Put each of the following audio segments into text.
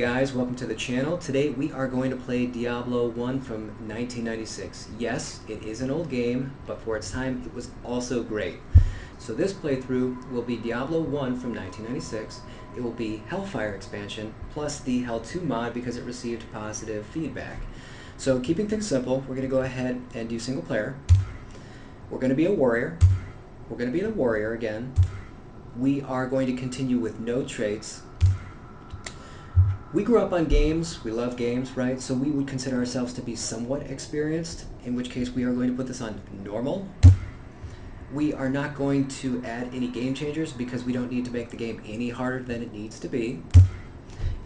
guys, welcome to the channel. Today we are going to play Diablo 1 from 1996. Yes, it is an old game, but for its time it was also great. So this playthrough will be Diablo 1 from 1996. It will be Hellfire expansion plus the Hell 2 mod because it received positive feedback. So keeping things simple, we're going to go ahead and do single player. We're going to be a warrior. We're going to be the warrior again. We are going to continue with no traits. We grew up on games, we love games, right? So we would consider ourselves to be somewhat experienced, in which case we are going to put this on normal. We are not going to add any game changers because we don't need to make the game any harder than it needs to be.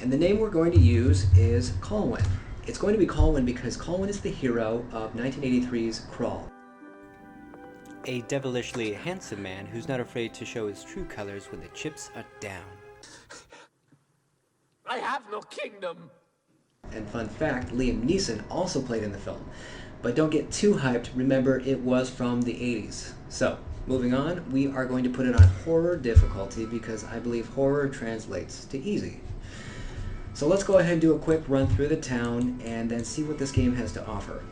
And the name we're going to use is Colwyn. It's going to be Colwyn because Colwyn is the hero of 1983's Crawl. A devilishly handsome man who's not afraid to show his true colors when the chips are down. I have no kingdom! And fun fact, Liam Neeson also played in the film. But don't get too hyped, remember it was from the 80s. So, moving on, we are going to put it on horror difficulty because I believe horror translates to easy. So let's go ahead and do a quick run through the town and then see what this game has to offer.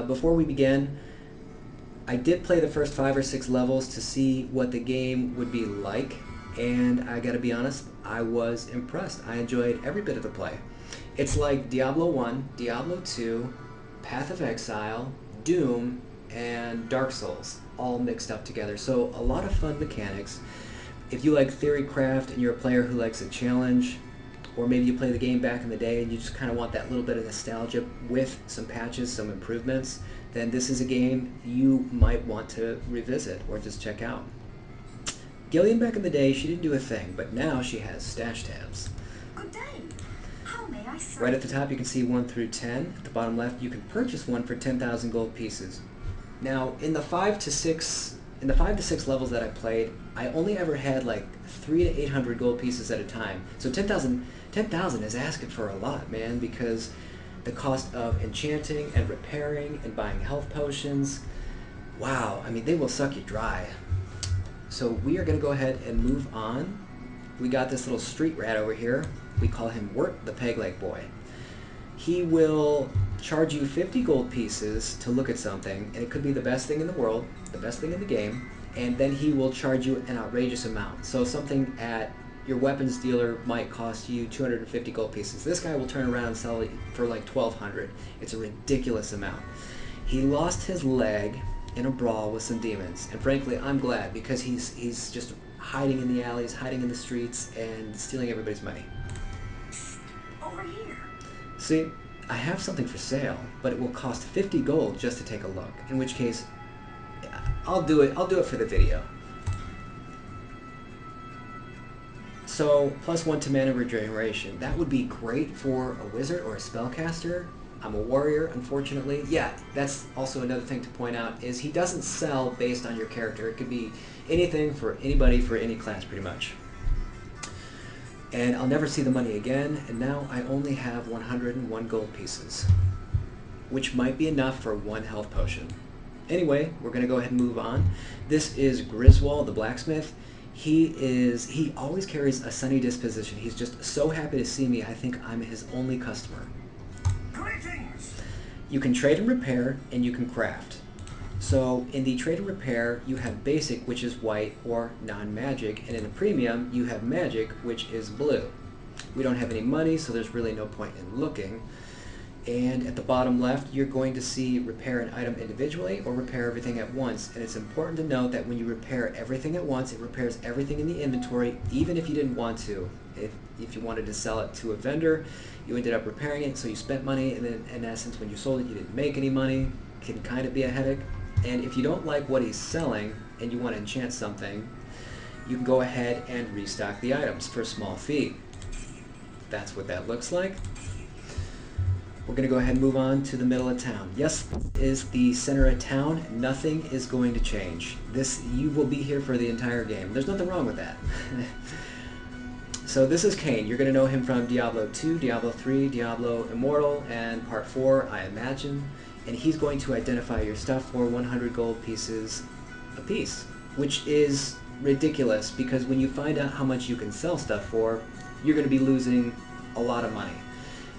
Before we begin, I did play the first 5 or 6 levels to see what the game would be like. And I gotta be honest, I was impressed. I enjoyed every bit of the play. It's like Diablo 1, Diablo 2, Path of Exile, Doom, and Dark Souls, all mixed up together. So a lot of fun mechanics. If you like theorycraft and you're a player who likes a challenge, or maybe you play the game back in the day and you just kind of want that little bit of nostalgia with some patches, some improvements, then this is a game you might want to revisit or just check out. Gillian back in the day, she didn't do a thing, but now she has stash tabs. Good day. How may I serve? Right at the top you can see 1 through 10. At the bottom left you can purchase one for 10,000 gold pieces. Now in the 5 to 6 levels that I played, I only ever had like 300 to 800 gold pieces at a time. So 10,000 is asking for a lot, man, because the cost of enchanting and repairing and buying health potions, wow, I mean they will suck you dry. So we are going to go ahead and move on. We got this little street rat over here. We call him Wirt the Peg Leg Boy. He will charge you 50 gold pieces to look at something, and it could be the best thing in the world, the best thing in the game, and then he will charge you an outrageous amount. So something at your weapons dealer might cost you 250 gold pieces. This guy will turn around and sell it for like 1,200. It's a ridiculous amount. He lost his leg in a brawl with some demons, and frankly I'm glad because he's just hiding in the alleys, hiding in the streets, and stealing everybody's money. Over here. See, I have something for sale, but it will cost 50 gold just to take a look, in which case I'll do it for the video. So +1 to mana regeneration, that would be great for a wizard or a spellcaster. I'm a warrior, unfortunately. Yeah, that's also another thing to point out, is he doesn't sell based on your character. It could be anything for anybody for any class, pretty much. And I'll never see the money again, and now I only have 101 gold pieces, which might be enough for 1 health potion. Anyway, we're going to go ahead and move on. This is Griswold, the blacksmith. He always carries a sunny disposition. He's just so happy to see me. I think I'm his only customer. Greetings. You can trade and repair, and you can craft. So in the trade and repair, you have basic, which is white or non-magic, and in the premium, you have magic, which is blue. We don't have any money, so there's really no point in looking. And at the bottom left, you're going to see repair an item individually or repair everything at once. And it's important to note that when you repair everything at once, it repairs everything in the inventory, even if you didn't want to. If you wanted to sell it to a vendor, you ended up repairing it, so you spent money, and then in essence, when you sold it, you didn't make any money. It can kind of be a headache. And if you don't like what he's selling and you want to enchant something, you can go ahead and restock the items for a small fee. That's what that looks like. We're going to go ahead and move on to the middle of town. Yes, this is the center of town. Nothing is going to change. You will be here for the entire game. There's nothing wrong with that. So this is Cain. You're going to know him from Diablo 2, Diablo 3, Diablo Immortal, and Part 4, I imagine. And he's going to identify your stuff for 100 gold pieces a piece, which is ridiculous because when you find out how much you can sell stuff for, you're going to be losing a lot of money.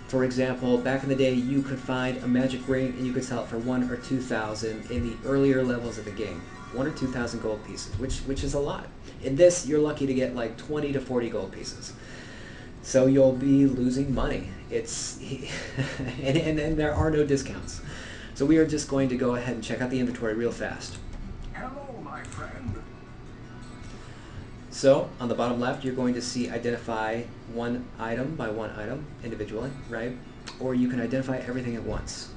For example, back in the day, you could find a magic ring and you could sell it for 1 or 2,000 in the earlier levels of the game. 1 or 2,000 gold pieces, which is a lot. In this, you're lucky to get like 20 to 40 gold pieces. So you'll be losing money. It's and there are no discounts. So we are just going to go ahead and check out the inventory real fast. Hello, my friend. So on the bottom left, you're going to see identify one item by one item individually, right? Or you can identify everything at once.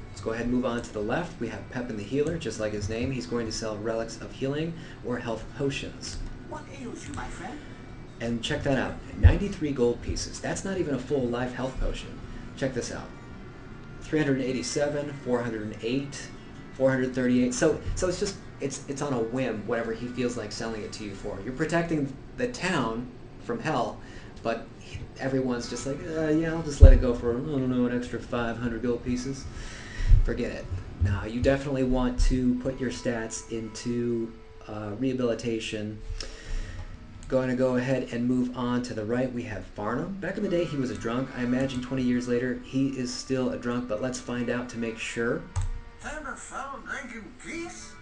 Let's go ahead and move on to the left. We have Pepin the Healer, just like his name. He's going to sell relics of healing or health potions. What ails you, my friend? And check that out, 93 gold pieces. That's not even a full life health potion. Check this out. 387, 408, 438. So it's just it's on a whim, whatever he feels like selling it to you for. You're protecting the town from hell, but everyone's just like, yeah, I'll just let it go for, I don't know, an extra 500 gold pieces. Forget it. No, you definitely want to put your stats into rehabilitation. Going to go ahead and move on to the right. We have Farnham. Back in the day, he was a drunk. I imagine 20 years later, he is still a drunk, but let's find out to make sure. Found a fellow drinking peace?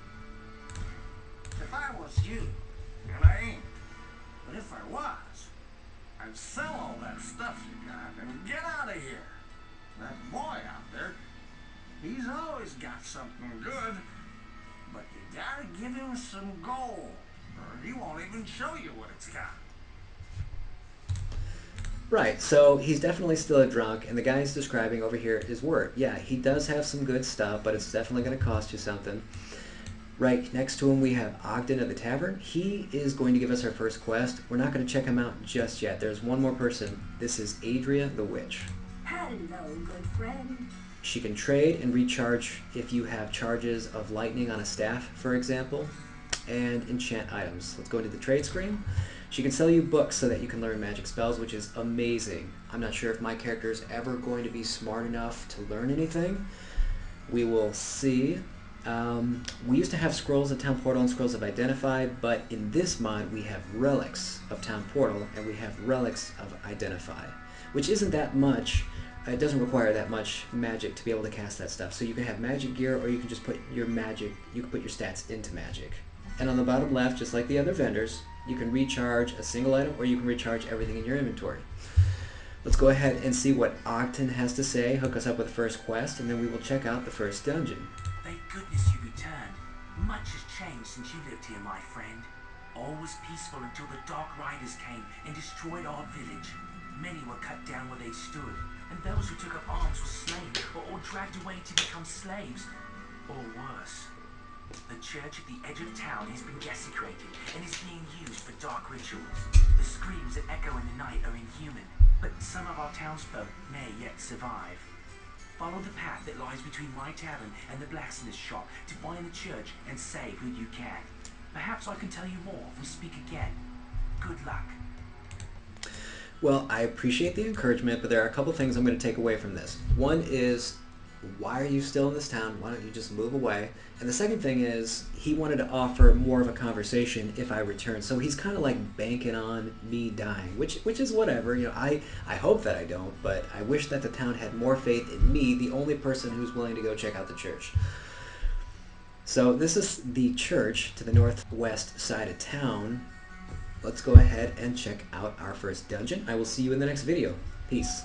If I was you, and I ain't, but if I was, I'd sell all that stuff you got and get out of here. That boy out there, he's always got something good, but you gotta give him some gold, or he won't even show you what it's got. Right, so he's definitely still a drunk, and the guy he's describing over here is Wirt. Yeah, he does have some good stuff, but it's definitely going to cost you something. Right next to him we have Ogden of the Tavern. He is going to give us our first quest. We're not going to check him out just yet. There's one more person. This is Adria the Witch. Hello, good friend. She can trade and recharge if you have charges of lightning on a staff, for example, and enchant items. Let's go into the trade screen. She can sell you books so that you can learn magic spells, which is amazing. I'm not sure if my character is ever going to be smart enough to learn anything. We will see. We used to have scrolls of Town Portal and scrolls of Identify, but in this mod we have relics of Town Portal and we have relics of Identify, which isn't that much. It doesn't require that much magic to be able to cast that stuff. So you can have magic gear, or you can just put your magic, you can put your stats into magic. And on the bottom left, just like the other vendors, you can recharge a single item or you can recharge everything in your inventory. Let's go ahead and see what Ogden has to say, hook us up with the first quest, and then we will check out the first dungeon. Thank goodness you returned. Much has changed since you lived here, my friend. All was peaceful until the Dark Riders came and destroyed our village. Many were cut down where they stood, and those who took up arms were slain or dragged away to become slaves, or worse. The church at the edge of town has been desecrated and is being used for dark rituals. The screams that echo in the night are inhuman, but some of our townsfolk may yet survive. Follow the path that lies between my tavern and the blacksmith's shop to find the church and save who you can. Perhaps I can tell you more if we speak again. Good luck. Well, I appreciate the encouragement, but there are a couple things I'm going to take away from this. One is, why are you still in this town? Why don't you just move away? And the second thing is, he wanted to offer more of a conversation if I return. So he's kind of like banking on me dying, which is whatever. You know, I hope that I don't, but I wish that the town had more faith in me, the only person who's willing to go check out the church. So this is the church to the northwest side of town. Let's go ahead and check out our first dungeon. I will see you in the next video. Peace.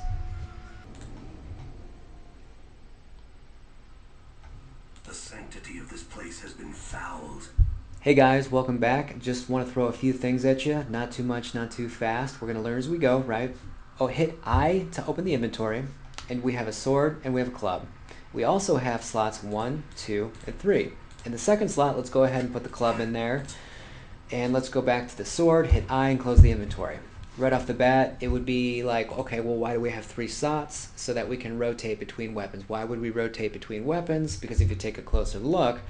The sanctity of this place has been fouled. Hey guys, welcome back. Just want to throw a few things at you. Not too much, not too fast. We're going to learn as we go, right? Oh, hit I to open the inventory. And we have a sword and we have a club. We also have slots 1, 2, and 3. In the second slot, let's go ahead and put the club in there. And let's go back to the sword, hit I, and close the inventory. Right off the bat, it would be like, okay, well, why do we have 3 slots? So that we can rotate between weapons. Why would we rotate between weapons? Because if you take a closer look,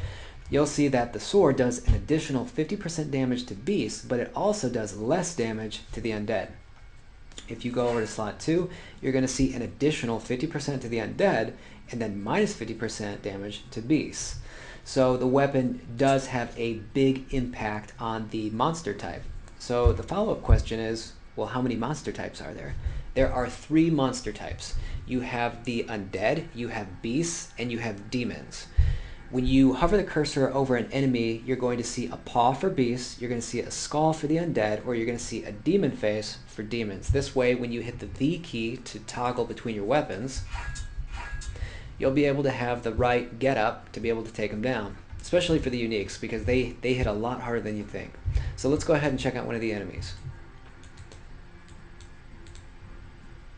you'll see that the sword does an additional 50% damage to beasts, but it also does less damage to the undead. If you go over to slot 2, you're going to see an additional 50% to the undead, and then minus 50% damage to beasts. So the weapon does have a big impact on the monster type. So the follow-up question is, well, how many monster types are there? There are 3 monster types. You have the undead, you have beasts, and you have demons. When you hover the cursor over an enemy, you're going to see a paw for beasts, you're going to see a skull for the undead, or you're going to see a demon face for demons. This way, when you hit the V key to toggle between your weapons, you'll be able to have the right get-up to be able to take them down, especially for the uniques, because they hit a lot harder than you think. So let's go ahead and check out one of the enemies.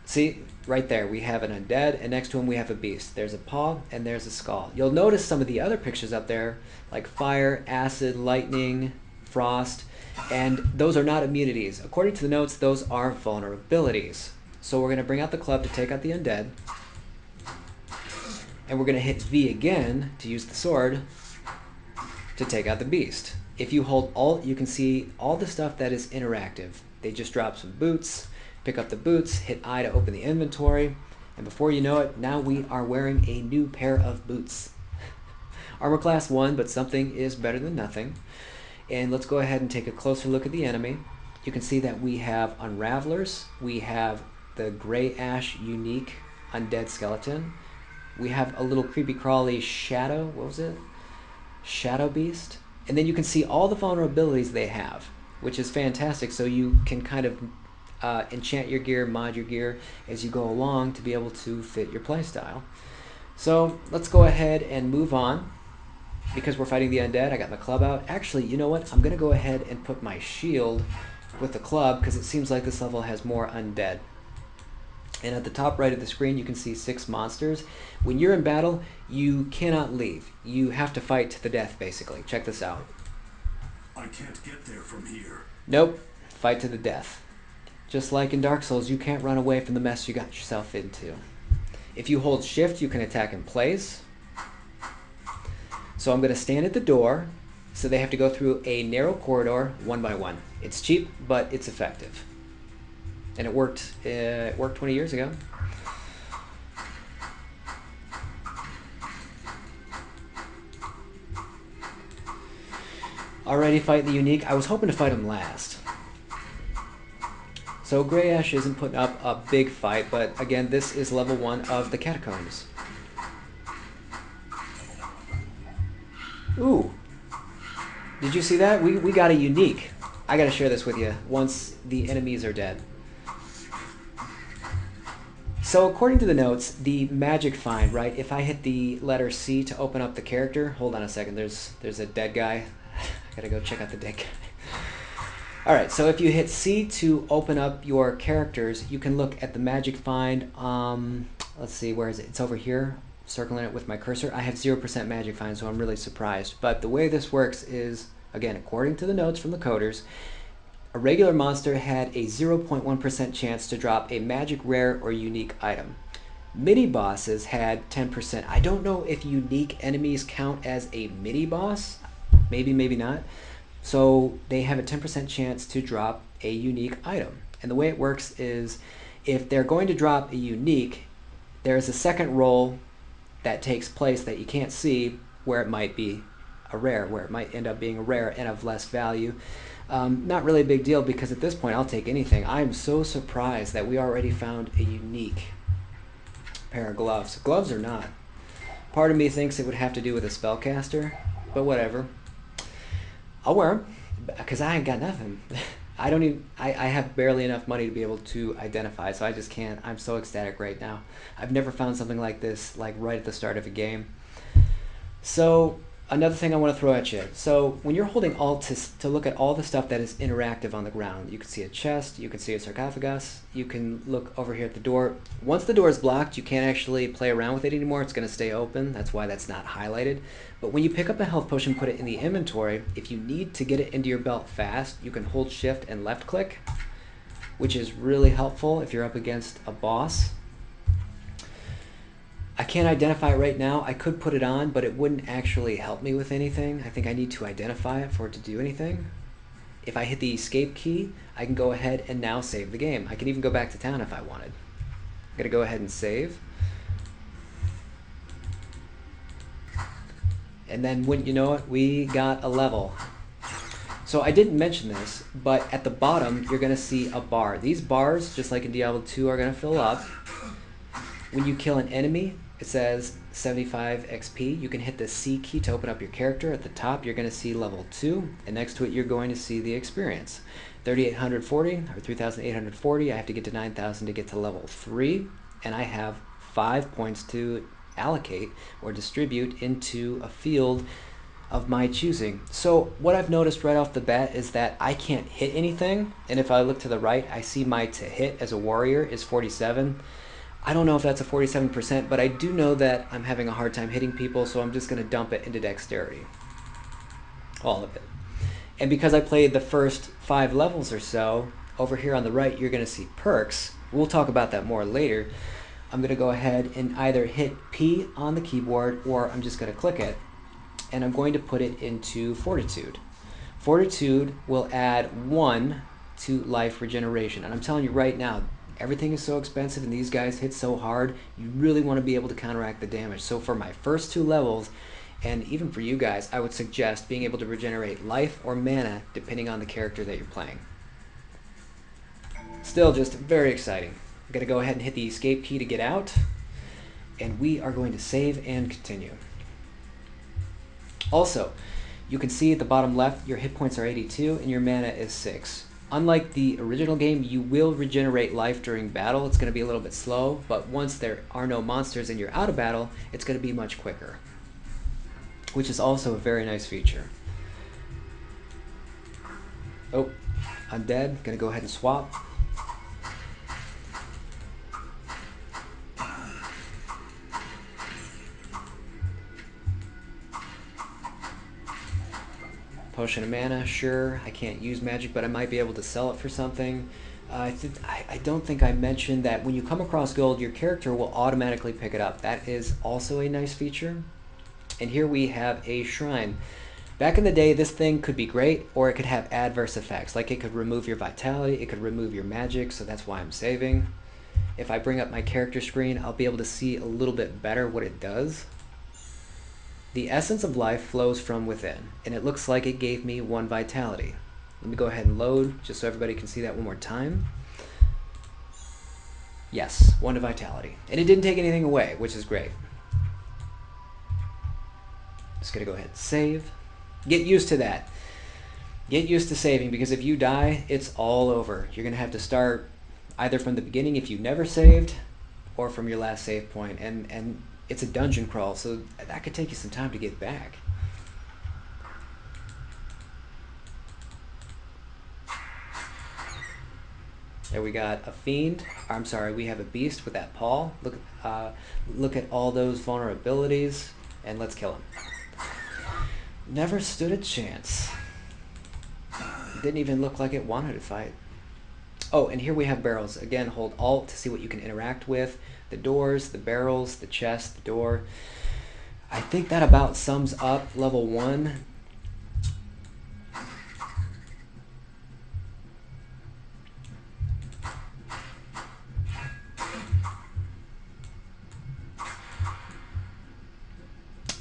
See, right there, we have an undead, and next to him we have a beast. There's a paw, and there's a skull. You'll notice some of the other pictures up there, like fire, acid, lightning, frost, and those are not immunities. According to the notes, those are vulnerabilities. So we're going to bring out the club to take out the undead, and we're going to hit V again to use the sword to take out the beast. If you hold Alt, you can see all the stuff that is interactive. They just drop some boots. Pick up the boots, hit I to open the inventory, and before you know it, now we are wearing a new pair of boots. Armor class 1, but something is better than nothing. And let's go ahead and take a closer look at the enemy. You can see that we have Unravelers, we have the Gray Ash unique undead skeleton, we have a little creepy crawly shadow, what was it? Shadow beast. And then you can see all the vulnerabilities they have, which is fantastic, so you can kind of enchant your gear, mod your gear as you go along to be able to fit your playstyle. So let's go ahead and move on. Because we're fighting the undead, I got my club out. Actually, you know what? I'm going to go ahead and put my shield with the club because it seems like this level has more undead. And at the top right of the screen, you can see 6 monsters. When you're in battle, you cannot leave. You have to fight to the death, basically. Check this out. I can't get there from here. Nope. Fight to the death. Just like in Dark Souls, you can't run away from the mess you got yourself into. If you hold shift, you can attack in place. So I'm going to stand at the door, so they have to go through a narrow corridor one by one. It's cheap, but it's effective. And it worked 20 years ago. Already fighting the unique. I was hoping to fight him last. So Gray Ash isn't putting up a big fight, but again, this is level 1 of the Catacombs. Ooh. Did you see that? We got a unique. I gotta share this with you once the enemies are dead. So according to the notes, the magic find, right? If I hit the letter C to open up the character, hold on a second, there's a dead guy. I gotta go check out the dead guy. Alright, so if you hit C to open up your characters, you can look at the magic find. Let's see, where is it? It's over here, circling it with my cursor. I have 0% magic find, so I'm really surprised. But the way this works is, again, according to the notes from the coders, a regular monster had a 0.1% chance to drop a magic, rare, or unique item. Mini bosses had 10%. I don't know if unique enemies count as a mini boss. Maybe, maybe not. So they have a 10% chance to drop a unique item. And the way it works is if they're going to drop a unique, there's a second roll that takes place that you can't see where it might be a rare, where it might end up being a rare and of less value. Not really a big deal because at this point I'll take anything. I'm so surprised that we already found a unique pair of gloves. Gloves or not. Part of me thinks it would have to do with a spellcaster, but whatever. I'll wear them because I ain't got nothing. I have barely enough money to be able to identify, so I just can't. I'm so ecstatic right now. I've never found something like this, like right at the start of a game. So another thing I want to throw at you. So when you're holding Alt to look at all the stuff that is interactive on the ground, you can see a chest, you can see a sarcophagus, you can look over here at the door. Once the door is blocked, you can't actually play around with it anymore. It's going to stay open. That's why that's not highlighted. But when you pick up a health potion, put it in the inventory, if you need to get it into your belt fast, you can hold shift and left click, which is really helpful if you're up against a boss. I can't identify it right now. I could put it on, but it wouldn't actually help me with anything. I think I need to identify it for it to do anything. If I hit the escape key, I can go ahead and now save the game. I can even go back to town if I wanted. I'm gonna go ahead and save. And then wouldn't you know it, we got a level. So So I didn't mention this, but at the bottom you're going to see a bar. These bars, just like in Diablo 2, are going to fill up. When you kill an enemy, it says 75 XP. You can hit the C key to open up your character. At the top, you're going to see level 2, and next to it, you're going to see the experience. 3,840 or 3,840. I have to get to 9,000 to get to level 3, and I have 5 points to allocate or distribute into a field of my choosing. So what I've noticed right off the bat is that I can't hit anything, and if I look to the right, I see my to hit as a warrior is 47. I don't know if that's a 47%, but I do know that I'm having a hard time hitting people, so I'm just going to dump it into dexterity. All of it. And because I played the first 5 levels or so, over here on the right you're going to see perks. We'll talk about that more later. I'm going to go ahead and either hit P on the keyboard, or I'm just going to click it, and I'm going to put it into Fortitude. Fortitude will add 1 to life regeneration. And I'm telling you right now, everything is so expensive and these guys hit so hard, you really want to be able to counteract the damage. So for my first 2 levels, and even for you guys, I would suggest being able to regenerate life or mana depending on the character that you're playing. Still just very exciting. I'm going to go ahead and hit the escape key to get out, and we are going to save and continue. Also, you can see at the bottom left, your hit points are 82 and your mana is 6. Unlike the original game, you will regenerate life during battle. It's going to be a little bit slow, but once there are no monsters and you're out of battle, it's going to be much quicker, which is also a very nice feature. Oh, I'm dead. Going to go ahead and swap. Potion of mana, sure. I can't use magic, but I might be able to sell it for something. I don't think I mentioned that when you come across gold, your character will automatically pick it up. That is also a nice feature. And here we have a shrine. Back in the day, this thing could be great, or it could have adverse effects. Like it could remove your vitality, it could remove your magic, so that's why I'm saving. If I bring up my character screen, I'll be able to see a little bit better what it does. The essence of life flows from within, and it looks like it gave me 1 vitality. Let me go ahead and load, just so everybody can see that one more time. Yes, 1 to vitality. And it didn't take anything away, which is great. Just gonna go ahead and save. Get used to that. Get used to saving, because if you die, it's all over. You're gonna have to start either from the beginning if you never saved, or from your last save point. And it's a dungeon crawl, so that could take you some time to get back. There we got a fiend. I'm sorry, we have a beast with that paw. Look at all those vulnerabilities, and let's kill him. Never stood a chance. Didn't even look like it wanted to fight. Oh, and here we have barrels. Again, hold Alt to see what you can interact with. The doors, the barrels, the chest, the door. I think that about sums up level 1.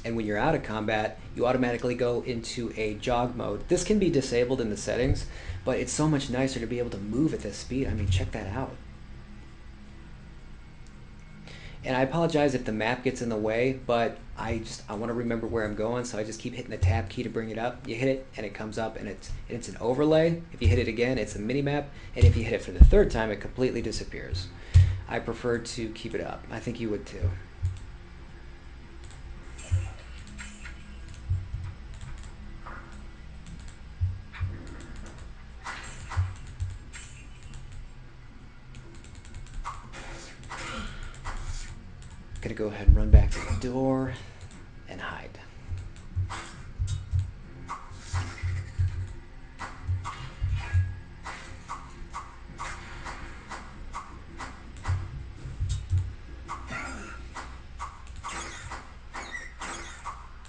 And when you're out of combat, you automatically go into a jog mode. This can be disabled in the settings, but it's so much nicer to be able to move at this speed. I mean, check that out. And I apologize if the map gets in the way, but I want to remember where I'm going, so I just keep hitting the tab key to bring it up. You hit it, and it comes up, and it's an overlay. If you hit it again, it's a mini-map, and if you hit it for the 3rd time, it completely disappears. I prefer to keep it up. I think you would too. Gonna go ahead and run back to the door and hide.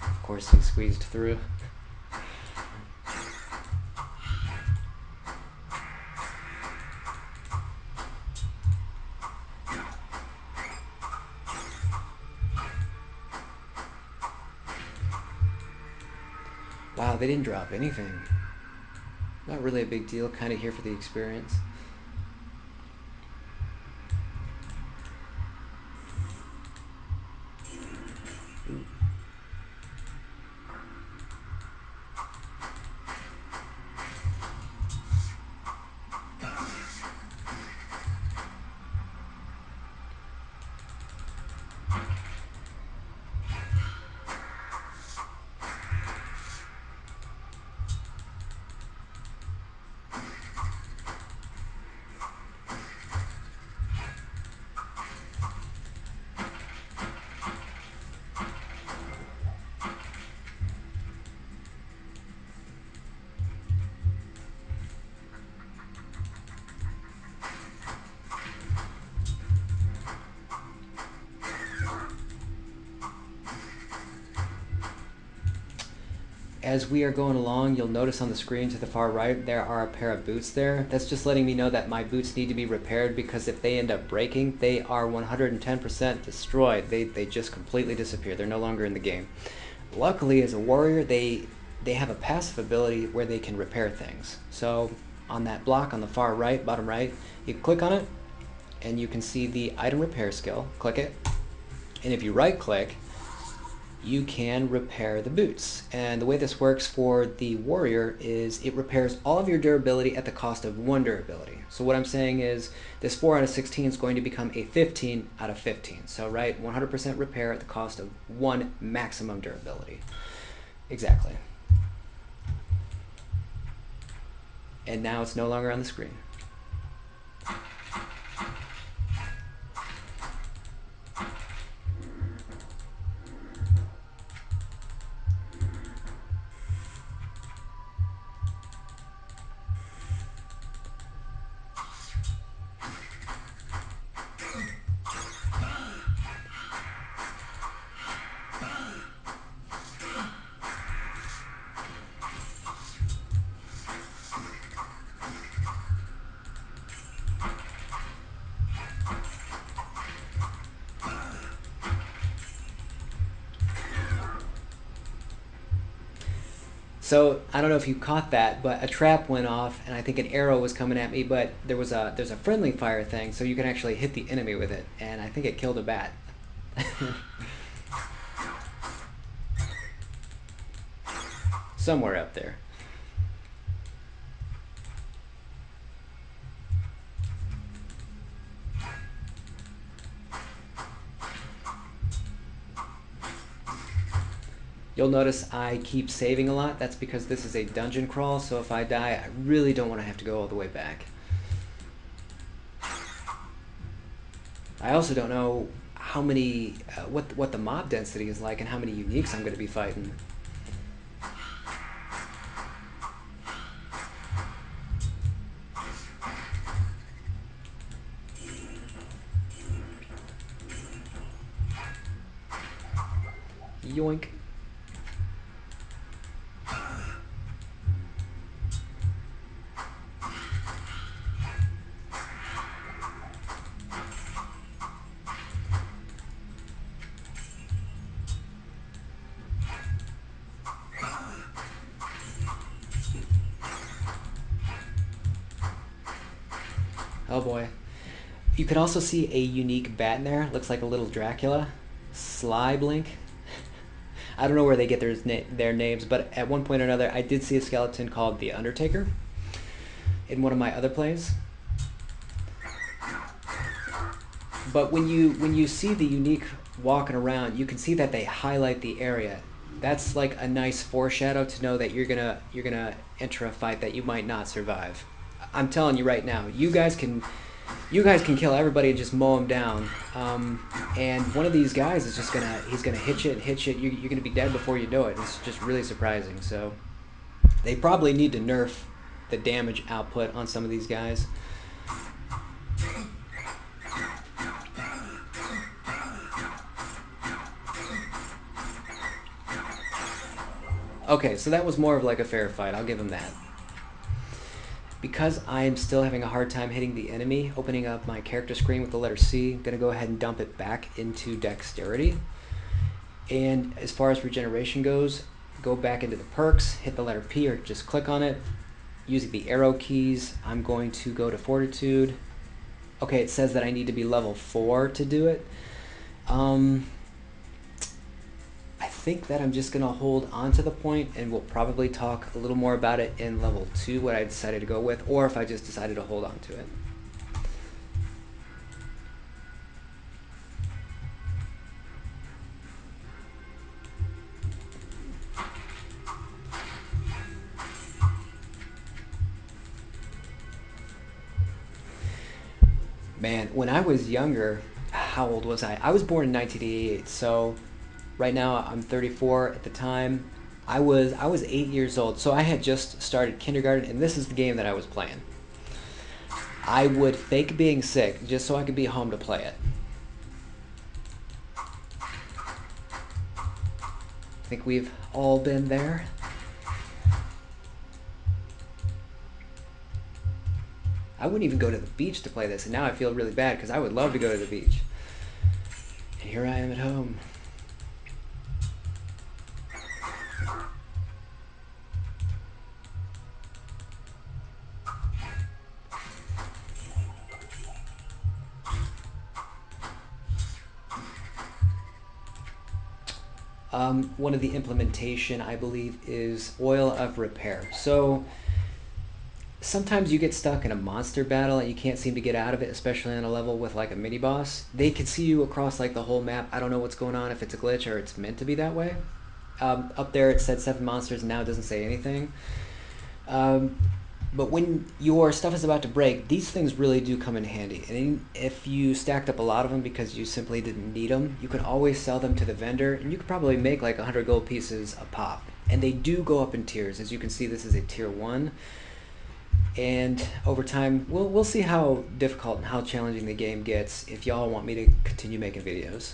Of course, he squeezed through. Wow, they didn't drop anything. Not really a big deal, kind of here for the experience. As we are going along, you'll notice on the screen to the far right, there are a pair of boots there. That's just letting me know that my boots need to be repaired, because if they end up breaking, they are 110% destroyed. They just completely disappear. They're no longer in the game. Luckily, as a warrior, they have a passive ability where they can repair things. So on that block on the far right, bottom right, you click on it, and you can see the item repair skill. Click it, and if you right click, you can repair the boots. And the way this works for the warrior is it repairs all of your durability at the cost of 1 durability. So what I'm saying is this 4 out of 16 is going to become a 15 out of 15. So right, 100% repair at the cost of 1 maximum durability. Exactly. And now it's no longer on the screen. So I don't know if you caught that, but a trap went off, and I think an arrow was coming at me. But there's a friendly fire thing, so you can actually hit the enemy with it, and I think it killed a bat. Somewhere up there. You'll notice I keep saving a lot. That's because this is a dungeon crawl, so if I die, I really don't want to have to go all the way back. I also don't know how many, what the mob density is like and how many uniques I'm going to be fighting. Yoink. Oh boy. You can also see a unique bat in there. Looks like a little Dracula. Sly Blink. I don't know where they get their names, but at one point or another, I did see a skeleton called the Undertaker in one of my other plays. But when you see the unique walking around, you can see that they highlight the area. That's like a nice foreshadow to know that you're gonna enter a fight that you might not survive. I'm telling you right now, you guys can kill everybody and just mow them down. And one of these guys is just he's gonna hit you and hit you. You're gonna be dead before you know it. It's just really surprising. So they probably need to nerf the damage output on some of these guys. Okay, so that was more of like a fair fight. I'll give him that. Because I am still having a hard time hitting the enemy, opening up my character screen with the letter C, I'm going to go ahead and dump it back into dexterity. And as far as regeneration goes, go back into the perks, hit the letter P or just click on it, using the arrow keys, I'm going to go to Fortitude. Okay, it says that I need to be level 4 to do it. I think that I'm just going to hold on to the point, and we'll probably talk a little more about it in level 2, what I decided to go with, or if I just decided to hold on to it. Man, when I was younger, how old was I? I was born in 1988, so right now I'm 34. At the time, I was 8 years old, so I had just started kindergarten, and this is the game that I was playing. I would fake being sick just so I could be home to play it. I think we've all been there. I wouldn't even go to the beach to play this, and now I feel really bad because I would love to go to the beach. And here I am at home. One of the implementation, I believe, is Oil of Repair. So sometimes you get stuck in a monster battle and you can't seem to get out of it, especially on a level with like a mini boss. They can see you across like the whole map. I don't know what's going on, if it's a glitch or it's meant to be that way. Up there it said 7 monsters, now it doesn't say anything. But when your stuff is about to break, these things really do come in handy. And if you stacked up a lot of them because you simply didn't need them, you could always sell them to the vendor, and you could probably make like 100 gold pieces a pop. And they do go up in tiers. As you can see, this is a tier 1. And over time, we'll see how difficult and how challenging the game gets if y'all want me to continue making videos.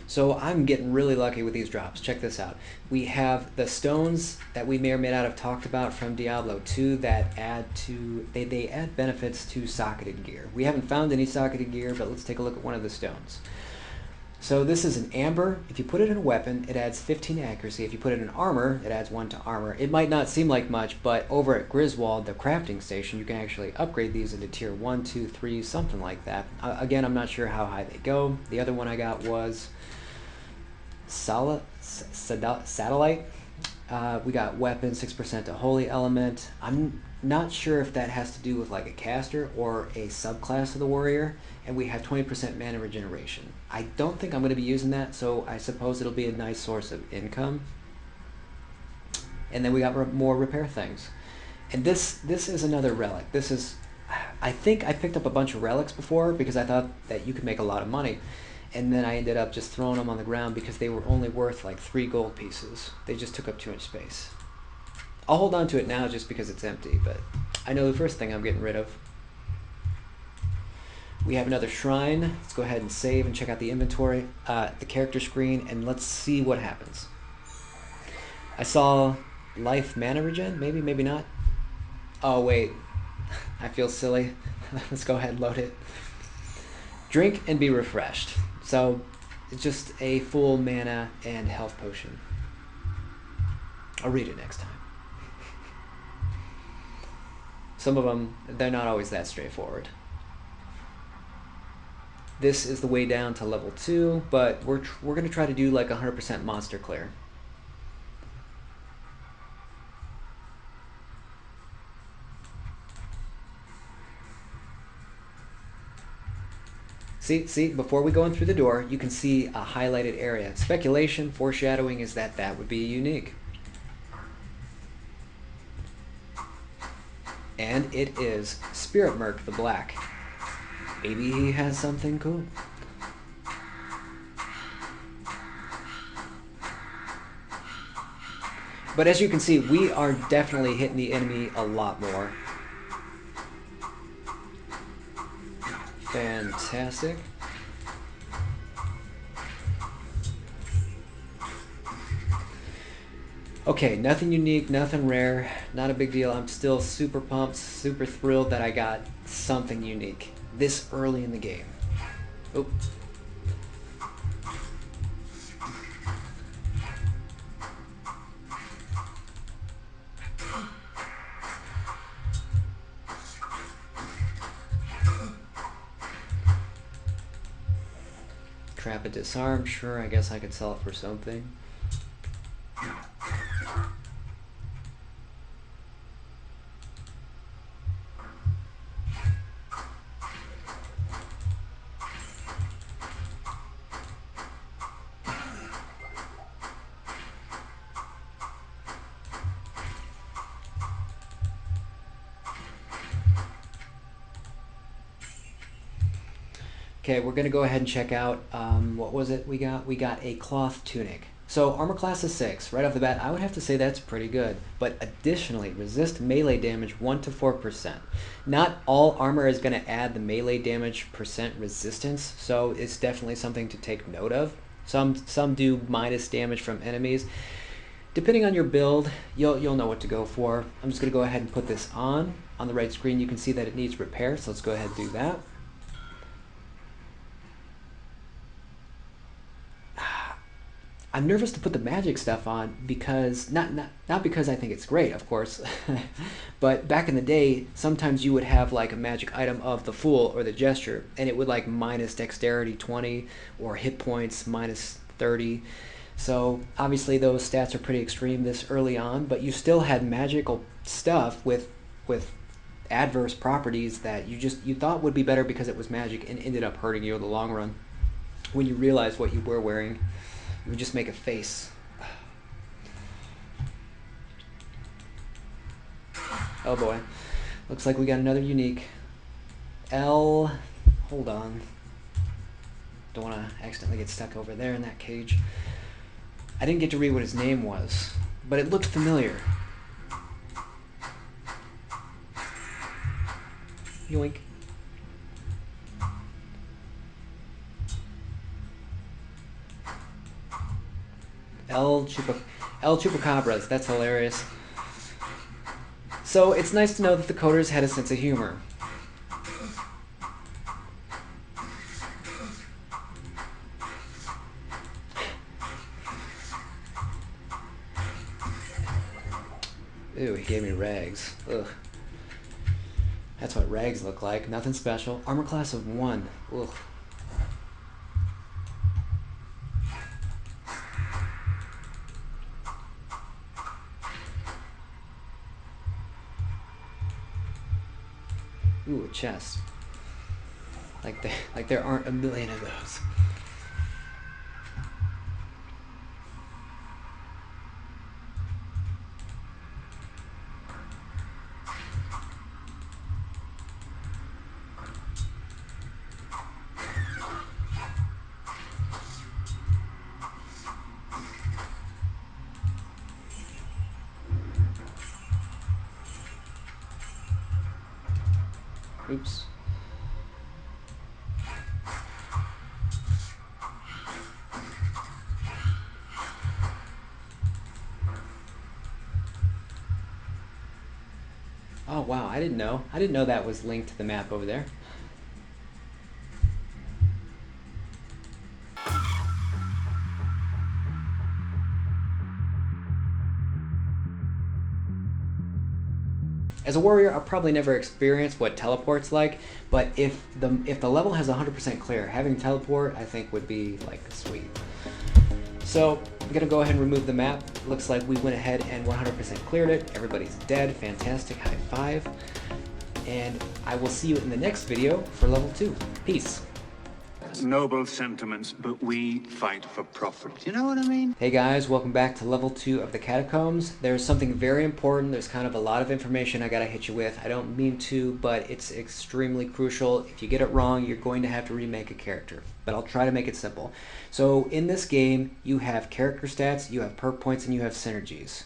So I'm getting really lucky with these drops. Check this out. We have the stones that we may or may not have talked about from Diablo 2 that add to, they add benefits to socketed gear. We haven't found any socketed gear, but let's take a look at one of the stones. So this is an amber. If you put it in a weapon, it adds 15 accuracy. If you put it in armor, it adds 1 to armor. It might not seem like much, but over at Griswold, the crafting station, you can actually upgrade these into tier 1, 2, 3, something like that. Again, I'm not sure how high they go. The other one I got was Satellite. We got weapon, 6% to holy element. I'm not sure if that has to do with like a caster or a subclass of the warrior. And we have 20% mana regeneration. I don't think I'm going to be using that, so I suppose it'll be a nice source of income. And then we got more repair things. And this is another relic. This is, I think I picked up a bunch of relics before because I thought that you could make a lot of money. And then I ended up just throwing them on the ground because they were only worth like 3 gold pieces. They just took up too much space. I'll hold on to it now just because it's empty, but I know the first thing I'm getting rid of. We have another shrine. Let's go ahead and save and check out the inventory, the character screen, and let's see what happens. I saw life mana regen, maybe, maybe not. Oh wait, I feel silly. Let's go ahead and load it. Drink and be refreshed. So it's just a full mana and health potion. I'll read it next time. Some of them, they're not always that straightforward. This is the way down to level 2, but we're going to try to do like 100% monster clear. See, before we go in through the door, you can see a highlighted area. Speculation, foreshadowing is that that would be unique. And it is Spirit Merc the Black. Maybe he has something cool. But as you can see, we are definitely hitting the enemy a lot more. Fantastic. Okay, nothing unique, nothing rare, not a big deal. I'm still super pumped, super thrilled that I got something unique this early in the game. Oh. Trap and disarm, sure, I guess I could sell it for something. Okay, we're going to go ahead and check out, what was it we got? We got a cloth tunic. So armor class is 6. Right off the bat, I would have to say that's pretty good. But additionally, resist melee damage 1 to 4%. Not all armor is going to add the melee damage percent resistance, so it's definitely something to take note of. Some do minus damage from enemies. Depending on your build, you'll know what to go for. I'm just going to go ahead and put this on. On the right screen, you can see that it needs repair, so let's go ahead and do that. I'm nervous to put the magic stuff on because not because I think it's great, of course, but back in the day, sometimes you would have like a magic item of the Fool or the Gesture, and it would like minus dexterity 20 or hit points minus 30. So obviously those stats are pretty extreme this early on, but you still had magical stuff with adverse properties that you thought would be better because it was magic and ended up hurting you in the long run when you realized what you were wearing. You would just make a face. Oh boy. Looks like we got another unique. Hold on. Don't want to accidentally get stuck over there in that cage. I didn't get to read what his name was, but it looked familiar. Yoink. El Chupacabras, that's hilarious. So it's nice to know that the coders had a sense of humor. Ew, he gave me rags. Ugh. That's what rags look like. Nothing special. Armor class of 1. Ugh. Ooh, a chest. Like there aren't a million of those. Oops. Oh wow, I didn't know. I didn't know that was linked to the map over there. As a warrior, I'll probably never experience what teleport's like, but if the level has 100% clear, having teleport I think would be like sweet. So I'm gonna go ahead and remove the map. Looks like we went ahead and 100% cleared it. Everybody's dead. Fantastic. High five. And I will see you in the next video for level 2. Peace. Noble sentiments, but we fight for profit. You know what I mean? Hey guys, welcome back to level 2 of the Catacombs. There's something very important. There's kind of a lot of information I gotta hit you with. I don't mean to, but it's extremely crucial. If you get it wrong, you're going to have to remake a character. But I'll try to make it simple. So in this game, you have character stats, you have perk points, and you have synergies.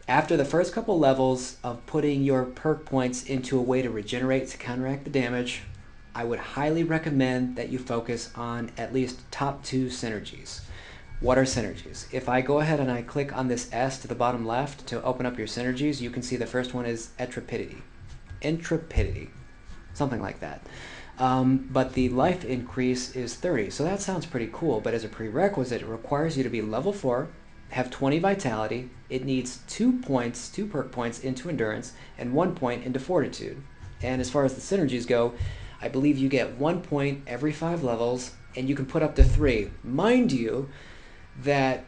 After the first couple levels of putting your perk points into a way to regenerate to counteract the damage, I would highly recommend that you focus on at least top 2 synergies. What are synergies? If I go ahead and I click on this S to the bottom left to open up your synergies, you can see the first one is intrepidity. Intrepidity. Something like that. But the life increase is 30, so that sounds pretty cool, but as a prerequisite, it requires you to be level 4, have 20 vitality, it needs 2 points, 2 perk points into endurance, and 1 point into fortitude. And as far as the synergies go, I believe you get 1 point every 5 levels, and you can put up to 3. Mind you, that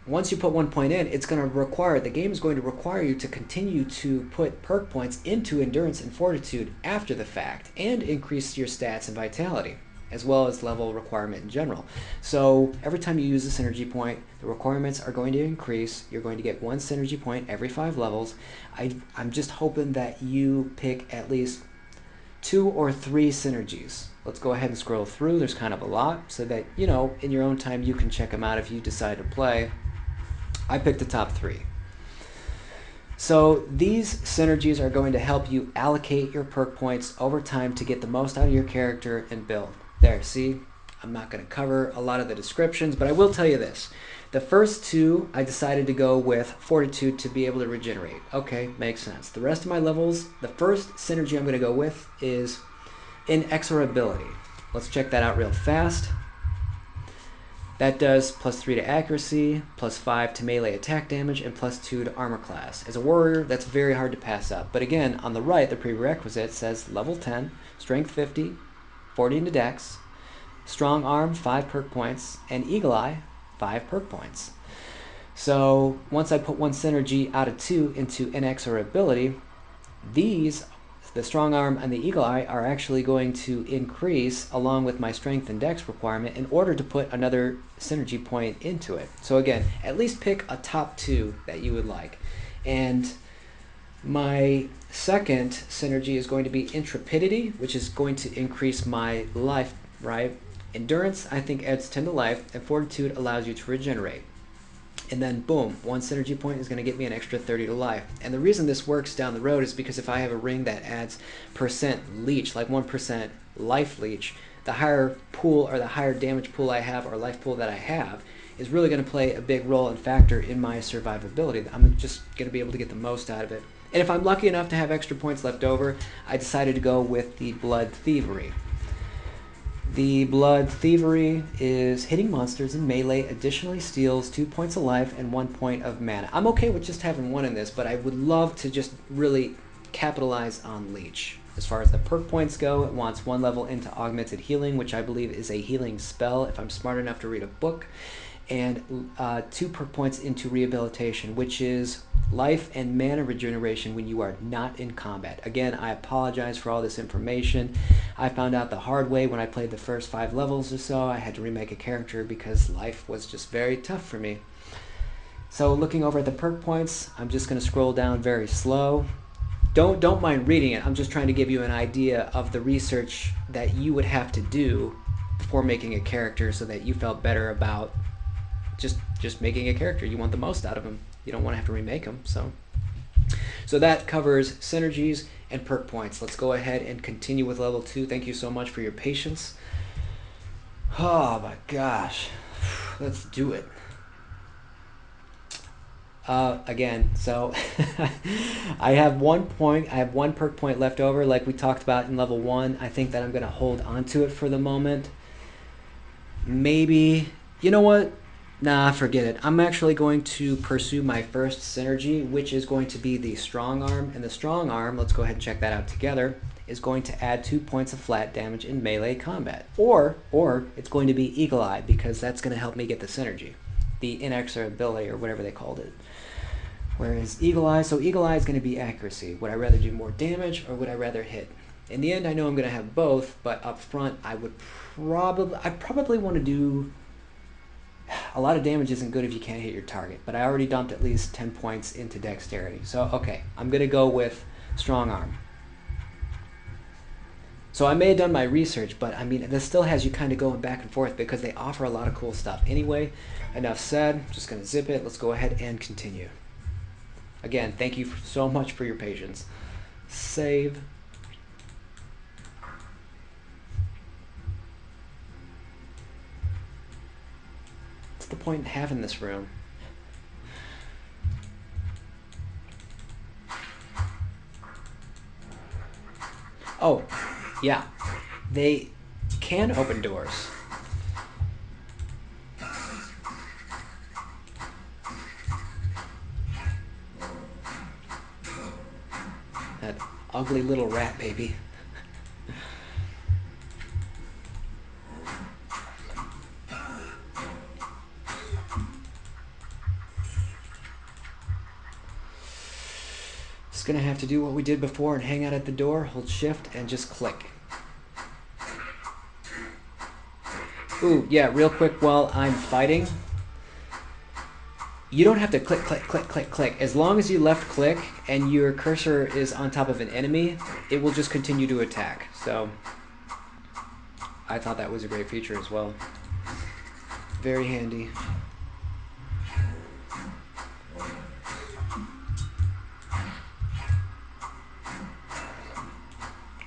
once you put 1 point in, it's going to require, the game is going to require you to continue to put perk points into endurance and fortitude after the fact, and increase your stats and vitality, as well as level requirement in general. So every time you use a synergy point, the requirements are going to increase. You're going to get 1 synergy point every 5 levels. I'm just hoping that you pick at least 2 or 3 synergies. Let's go ahead and scroll through. There's kind of a lot, so that, you know, in your own time you can check them out if you decide to play. I picked the top 3. So these synergies are going to help you allocate your perk points over time to get the most out of your character and build. There, see? I'm not going to cover a lot of the descriptions, but I will tell you this. The first 2, I decided to go with Fortitude to be able to regenerate. Okay, makes sense. The rest of my levels, the first synergy I'm going to go with is Inexorability. Let's check that out real fast. That does +3 to accuracy, +5 to melee attack damage, and +2 to armor class. As a warrior, that's very hard to pass up. But again, on the right, the prerequisite says level 10, strength 50, 40 into dex, strong arm 5 perk points, and eagle eye 5 perk points. So once I put 1 synergy out of 2 into inexorability, these, the strong arm and the eagle eye, are actually going to increase along with my strength and dex requirement in order to put another synergy point into it. So again, at least pick a top 2 that you would like. And my second synergy is going to be Intrepidity, which is going to increase my life, right? Endurance, I think, adds 10 to life, and Fortitude allows you to regenerate. And then boom, 1 synergy point is going to get me an extra 30 to life. And the reason this works down the road is because if I have a ring that adds % leech, like 1% life leech, the higher pool or the higher damage pool I have, or life pool that I have, is really going to play a big role and factor in my survivability. I'm just going to be able to get the most out of it. And if I'm lucky enough to have extra points left over, I decided to go with the Blood Thievery. The Blood Thievery is hitting monsters in melee additionally steals 2 points of life and 1 point of mana. I'm okay with just having 1 in this, but I would love to just really capitalize on Leech. As far as the perk points go, it wants 1 level into Augmented Healing, which I believe is a healing spell if I'm smart enough to read a book, and 2 perk points into Rehabilitation, which is life and mana regeneration when you are not in combat. Again, I apologize for all this information. I found out the hard way when I played the first 5 levels or so. I had to remake a character because life was just very tough for me. So looking over at the perk points, I'm just going to scroll down very slow. Don't mind reading it. I'm just trying to give you an idea of the research that you would have to do before making a character so that you felt better about just making a character. You want the most out of them. You don't want to have to remake them. So that covers synergies and perk points. Let's go ahead and continue with level 2. Thank you so much for your patience. Oh my gosh. Let's do it. Again, so I have 1 point. I have 1 perk point left over, like we talked about in level 1. I think that I'm going to hold on to it for the moment. Maybe, you know what? Nah, forget it. I'm actually going to pursue my first synergy, which is going to be the strong arm. And the strong arm, let's go ahead and check that out together, is going to add 2 points of flat damage in melee combat. Or it's going to be eagle eye, because that's going to help me get the synergy, the inexorability, or whatever they called it. Whereas eagle eye, so eagle eye is going to be accuracy. Would I rather do more damage, or would I rather hit? In the end, I know I'm going to have both, but up front, I probably want to do. A lot of damage isn't good if you can't hit your target, but I already dumped at least 10 points into dexterity. So, okay, I'm going to go with strong arm. So I may have done my research, but I mean, this still has you kind of going back and forth because they offer a lot of cool stuff. Anyway, enough said. Just going to zip it. Let's go ahead and continue. Again, thank you so much for your patience. Save. the point in having this room? Oh, yeah. They can open doors. That ugly little rat baby. Just gonna have to do what we did before and hang out at the door, hold shift, and just click. Ooh, yeah, real quick while I'm fighting. You don't have to click, click, click, click, click. As long as you left click and your cursor is on top of an enemy, it will just continue to attack. So, I thought that was a great feature as well. Very handy.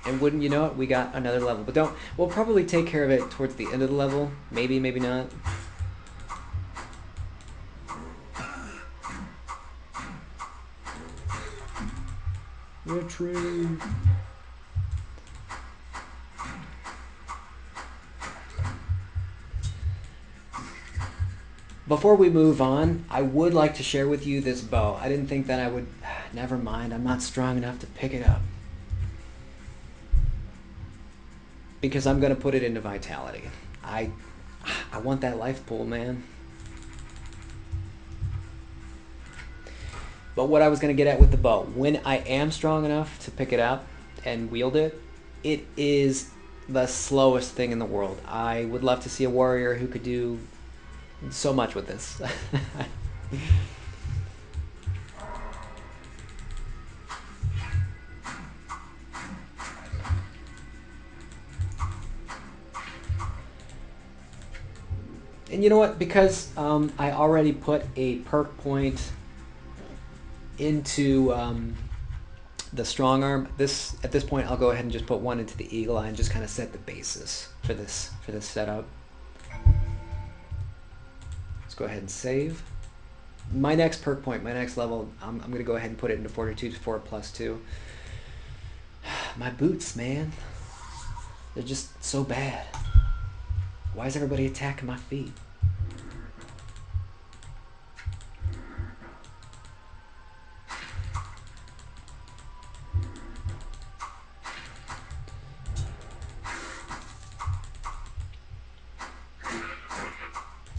And wouldn't you know it, we got another level. But we'll probably take care of it towards the end of the level. Maybe, maybe not. Retreat. Before we move on, I would like to share with you this bow. I didn't think that I would... Never mind, I'm not strong enough to pick it up. Because I'm going to put it into Vitality. I want that life pool, man. But what I was going to get at with the bow, when I am strong enough to pick it up and wield it, it is the slowest thing in the world. I would love to see a warrior who could do so much with this. And you know what? Because I already put a perk point into the strong arm. At this point, I'll go ahead and just put one into the eagle eye and just kind of set the basis for this setup. Let's go ahead and save. My next perk point, my next level, I'm going to go ahead and put it into Fortitude 4 +2. My boots, man. They're just so bad. Why is everybody attacking my feet?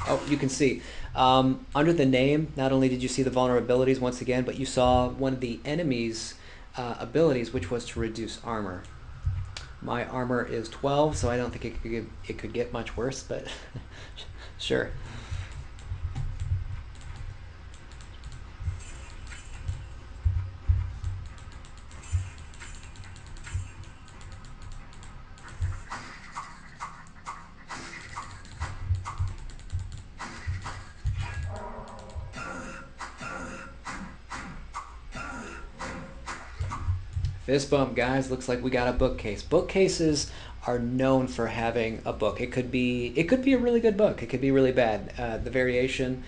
Oh, you can see. Under the name, not only did you see the vulnerabilities once again, but you saw one of the enemy's abilities, which was to reduce armor. My armor is 12, so I don't think it could get much worse, but sure. Fist bump, guys. Looks like we got a bookcase. Bookcases are known for having a book. It could be a really good book. It could be really bad. The variation,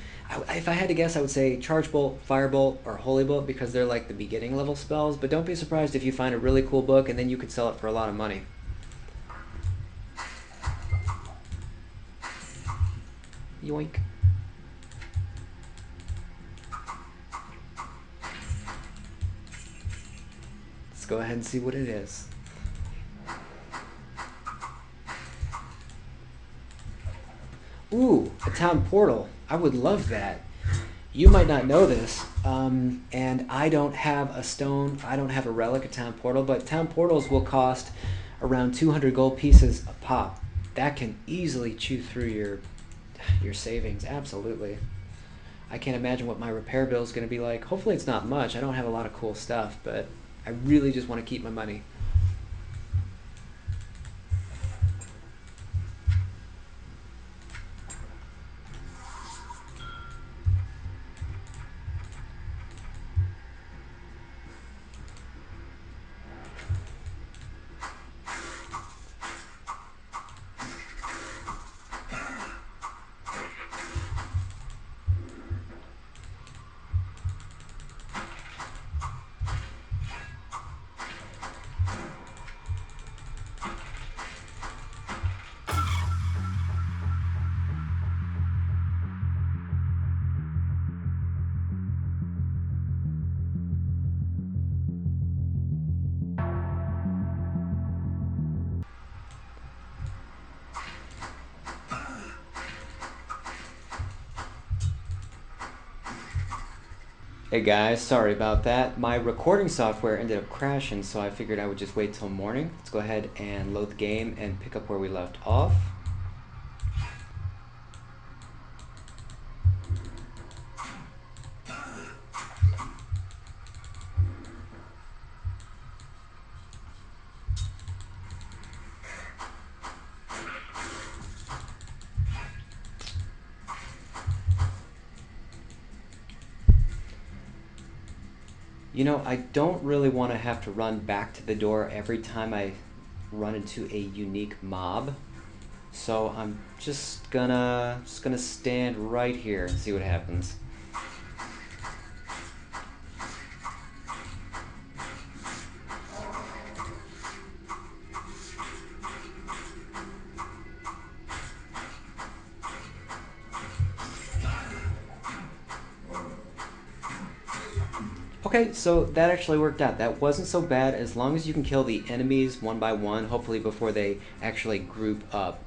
if I had to guess, I would say Charge Bolt, Firebolt, or Holy Bolt because they're like the beginning level spells. But don't be surprised if you find a really cool book and then you could sell it for a lot of money. Yoink. Go ahead and see what it is. Ooh, a town portal. I would love that. You might not know this, and I don't have a stone, I don't have a relic of town portal, but town portals will cost around 200 gold pieces a pop. That can easily chew through your savings, absolutely. I can't imagine what my repair bill is going to be like. Hopefully it's not much. I don't have a lot of cool stuff, but I really just want to keep my money. Hey guys, sorry about that. My recording software ended up crashing, so I figured I would just wait till morning. Let's go ahead and load the game and pick up where we left off. You know, I don't really want to have to run back to the door every time I run into a unique mob. So I'm just gonna stand right here and see what happens. Okay, so that actually worked out. That wasn't so bad as long as you can kill the enemies one by one, hopefully before they actually group up.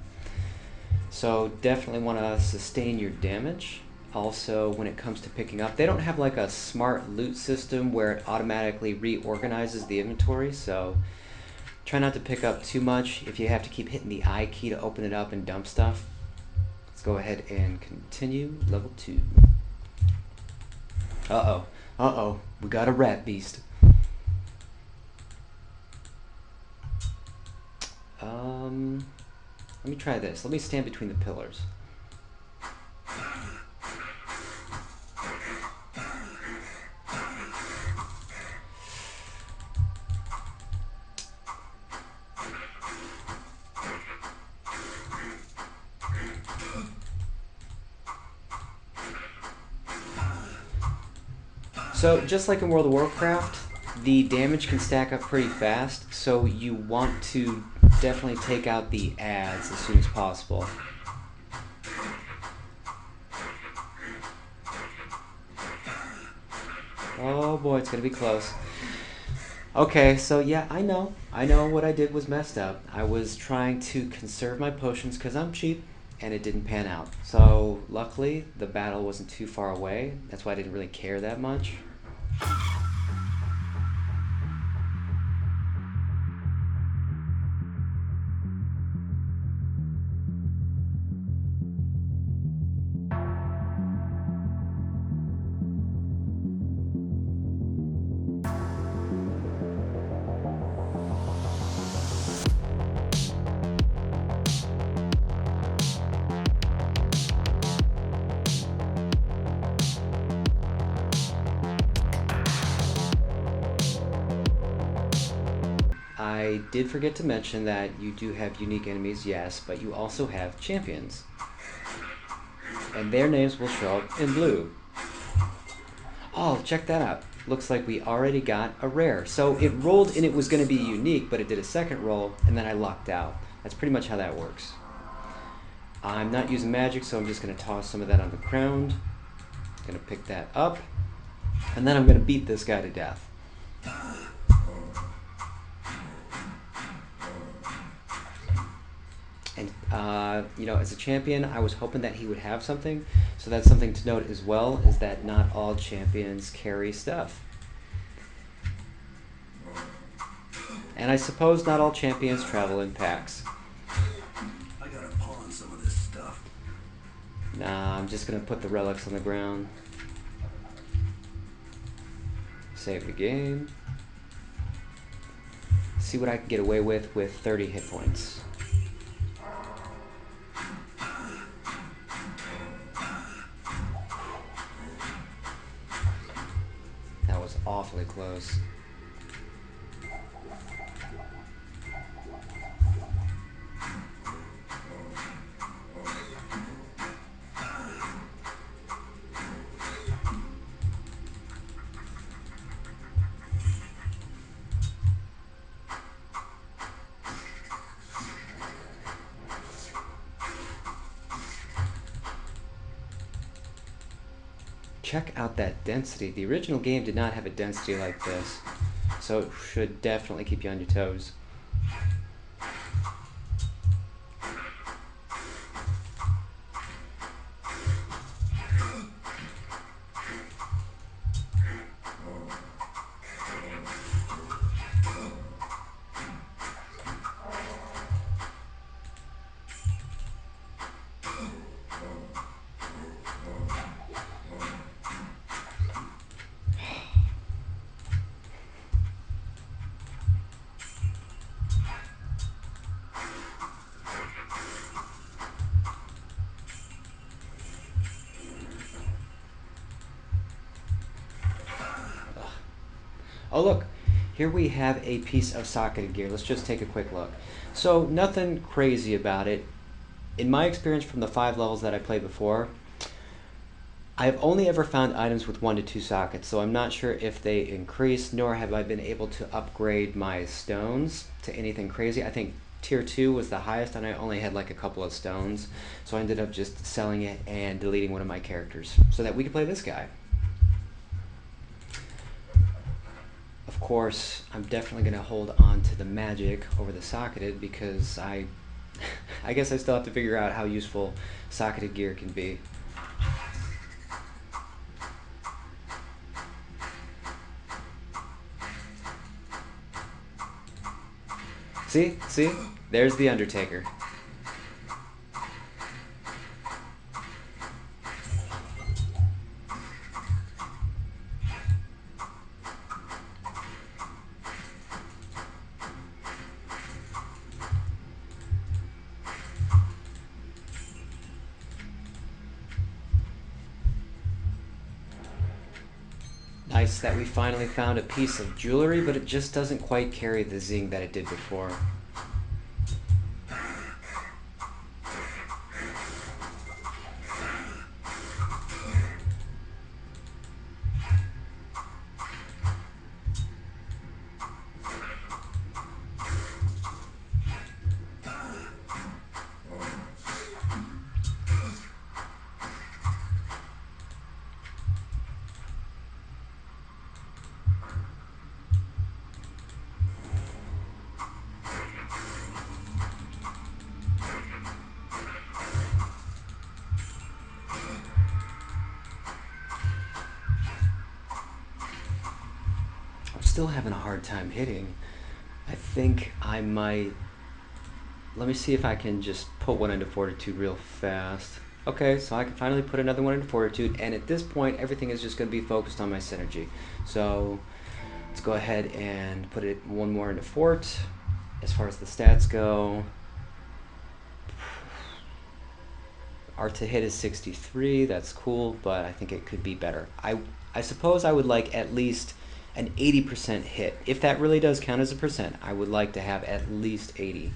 So definitely want to sustain your damage. Also, when it comes to picking up, they don't have like a smart loot system where it automatically reorganizes the inventory, so try not to pick up too much. If you have to keep hitting the I key to open it up and dump stuff. Let's go ahead and continue. Level 2. Uh-oh. Uh-oh. We got a rat beast. Let me try this. Let me stand between the pillars. So, just like in World of Warcraft, the damage can stack up pretty fast, so you want to definitely take out the ads as soon as possible. Oh boy, it's gonna be close. Okay, so yeah, I know what I did was messed up. I was trying to conserve my potions because I'm cheap, and it didn't pan out. So luckily, the battle wasn't too far away. That's why I didn't really care that much. I did forget to mention that you do have unique enemies, yes, but you also have champions. And their names will show up in blue. Oh, check that out. Looks like we already got a rare. So it rolled and it was going to be unique, but it did a second roll, and then I lucked out. That's pretty much how that works. I'm not using magic, so I'm just going to toss some of that on the ground. Going to pick that up, and then I'm going to beat this guy to death. And, you know, as a champion, I was hoping that he would have something. So that's something to note as well, is that not all champions carry stuff. And I suppose not all champions travel in packs. I gotta pawn some of this stuff. Nah, I'm just going to put the relics on the ground. Save the game. See what I can get away with 30 hit points. That was awfully close. Check out that density. The original game did not have a density like this, so it should definitely keep you on your toes. Oh look, here we have a piece of socketed gear. Let's just take a quick look. So nothing crazy about it. In my experience from the 5 levels that I played before, I've only ever found items with 1 to 2 sockets, so I'm not sure if they increase, nor have I been able to upgrade my stones to anything crazy. I think tier 2 was the highest, and I only had like a couple of stones, so I ended up just selling it and deleting one of my characters so that we could play this guy. Of course, I'm definitely going to hold on to the magic over the socketed because I guess I still have to figure out how useful socketed gear can be. See? There's the Undertaker. Nice that we finally found a piece of jewelry, but it just doesn't quite carry the zing that it did before. I'm still having a hard time hitting. I think I might... Let me see if I can just put one into Fortitude real fast. Okay, so I can finally put another one into Fortitude, and at this point, everything is just going to be focused on my synergy. So let's go ahead and put it one more into Fort. As far as the stats go, art to hit is 63. That's cool, but I think it could be better. I suppose I would like at least an 80% hit. If that really does count as a percent, I would like to have at least 80.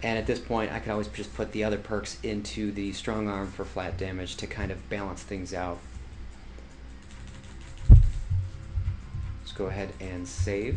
And at this point, I could always just put the other perks into the strong arm for flat damage to kind of balance things out. Let's go ahead and save.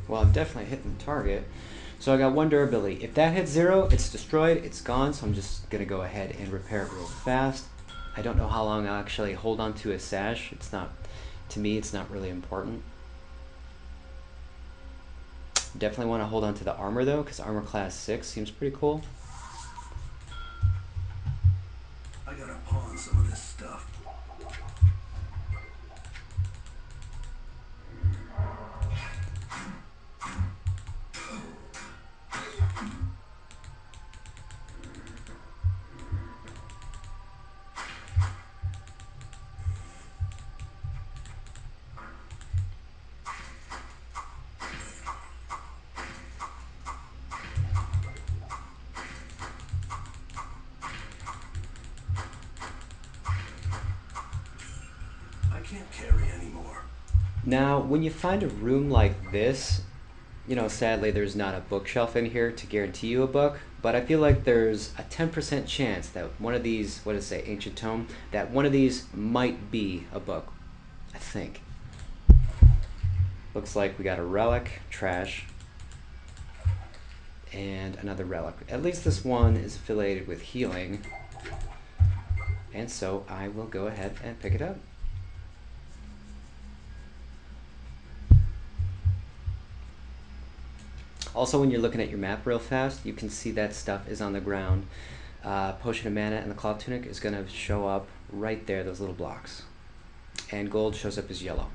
Well, I'm definitely hitting the target. So I got 1 durability. If that hits 0, it's destroyed, it's gone, so I'm just going to go ahead and repair it real fast. I don't know how long I'll actually hold on to a sash. It's not, to me, it's not really important. Definitely want to hold on to the armor though, because armor class 6 seems pretty cool. I gotta pawn some of this stuff. Can't carry anymore. Now, when you find a room like this, you know, sadly there's not a bookshelf in here to guarantee you a book, but I feel like there's a 10% chance that one of these, what does it say, Ancient Tome, that one of these might be a book, I think. Looks like we got a relic, trash, and another relic. At least this one is affiliated with healing, and so I will go ahead and pick it up. Also, when you're looking at your map real fast, you can see that stuff is on the ground. Potion of Mana and the Cloth Tunic is going to show up right there, those little blocks. and gold shows up as yellow.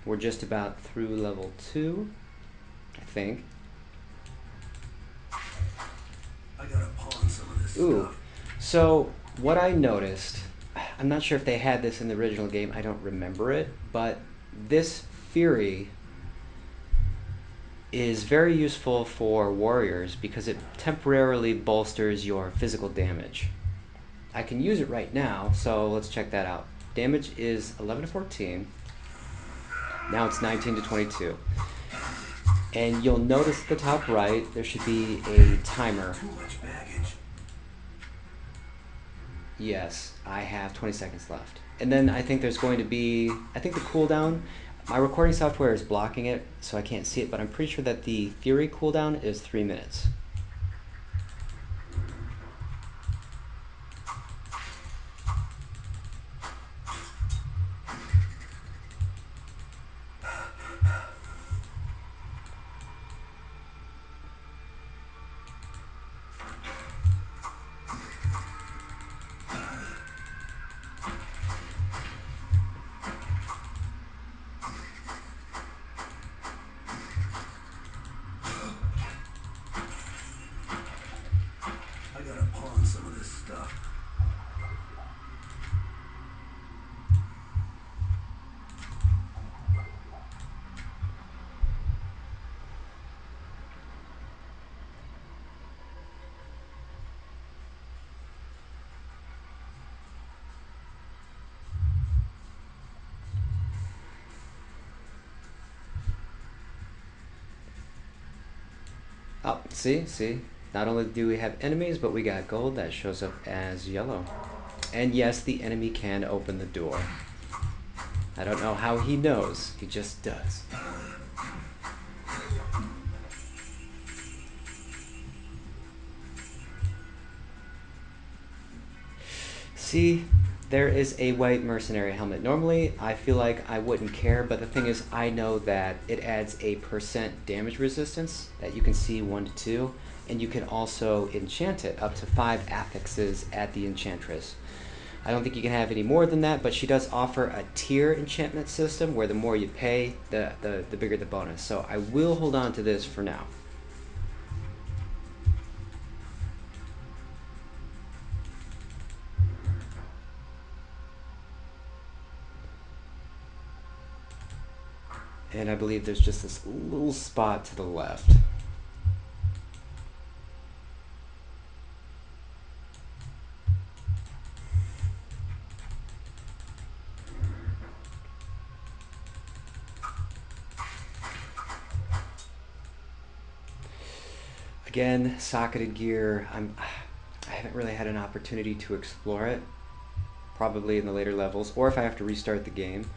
We're just about through level 2, I think. I gotta pawn some of this Ooh, stuff. so what I noticed, I'm not sure if they had this in the original game, I don't remember it, but this Fury is very useful for warriors because it temporarily bolsters your physical damage. I can use it right now, so let's check that out. Damage is 11 to 14. Now it's 19 to 22. And you'll notice at the top right, there should be a timer. Too much baggage. Yes, I have 20 seconds left. And then I think there's going to be, I think the cooldown, my recording software is blocking it, so I can't see it, but I'm pretty sure that the Fury cooldown is 3 minutes. I gotta pawn some of this stuff. Oh, see? Not only do we have enemies, but we got gold that shows up as yellow. And yes, the enemy can open the door. I don't know how he knows, he just does. See, there is a white mercenary helmet. Normally, I feel like I wouldn't care, but the thing is, I know that it adds a % damage resistance that you can see 1 to 2, and you can also enchant it up to 5 affixes at the Enchantress. I don't think you can have any more than that, but she does offer a tier enchantment system where the more you pay, the bigger the bonus. So I will hold on to this for now. And I believe there's just this little spot to the left. Again, socketed gear, I haven't really had an opportunity to explore it. Probably in the later levels, or if I have to restart the game.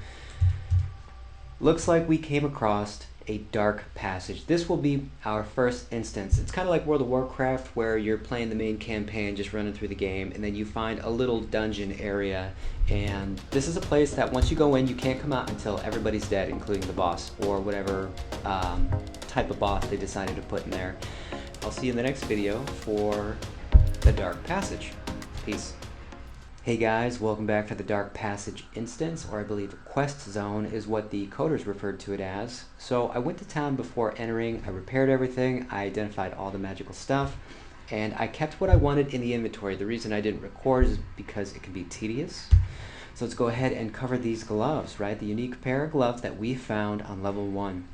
Looks like we came across a dark passage. This will be our first instance. It's kind of like World of Warcraft, where you're playing the main campaign, just running through the game, and then you find a little dungeon area, and this is a place that once you go in, you can't come out until everybody's dead, including the boss, or whatever type of boss they decided to put in there. I'll see you in the next video for the dark passage. Peace. Hey guys, welcome back to the Dark Passage instance, or I believe Quest Zone is what the coders referred to it as. So I went to town before entering, I repaired everything, I identified all the magical stuff, and I kept what I wanted in the inventory. The reason I didn't record is because it can be tedious. So let's go ahead and cover these gloves, right? The unique pair of gloves that we found on level 1.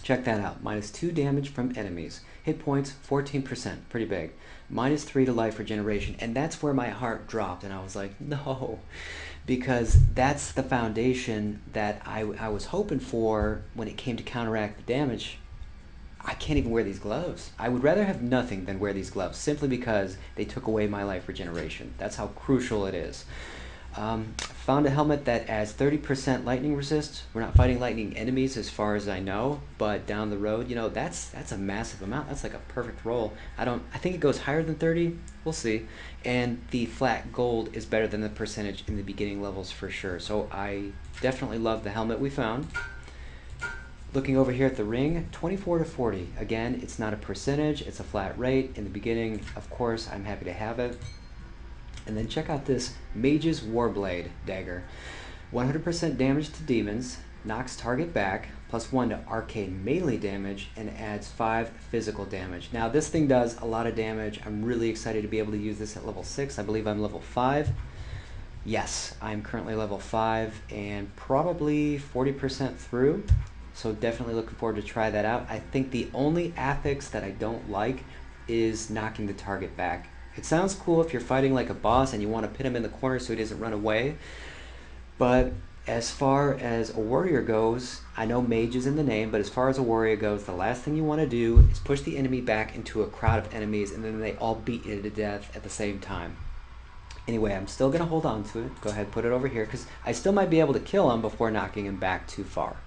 Check that out. -2 damage from enemies. Hit points, 14%. Pretty big. -3 to life regeneration. And that's where my heart dropped. And I was like, no. Because that's the foundation that I was hoping for when it came to counteract the damage. I can't even wear these gloves. I would rather have nothing than wear these gloves, simply because they took away my life regeneration. That's how crucial it is. Found a helmet that adds 30% lightning resist. We're not fighting lightning enemies as far as I know, but down the road, you know, that's a massive amount. That's like a perfect roll. I think it goes higher than 30. We'll see. And the flat gold is better than the percentage in the beginning levels for sure. So I definitely love the helmet we found. Looking over here at the ring, 24 to 40. Again, it's not a percentage, it's a flat rate. In the beginning, of course, I'm happy to have it. And then check out this Mage's Warblade dagger. 100% damage to demons, knocks target back, +1 to arcane melee damage, and adds 5 physical damage. Now this thing does a lot of damage. I'm really excited to be able to use this at level 6. I believe I'm level 5. Yes, I'm currently level 5 and probably 40% through. So definitely looking forward to try that out. I think the only affix that I don't like is knocking the target back. It sounds cool if you're fighting like a boss and you want to pin him in the corner so he doesn't run away. But as far as a warrior goes, I know mage is in the name, but as far as a warrior goes, the last thing you want to do is push the enemy back into a crowd of enemies and then they all beat you to death at the same time. Anyway, I'm still going to hold on to it. Go ahead, put it over here, because I still might be able to kill him before knocking him back too far.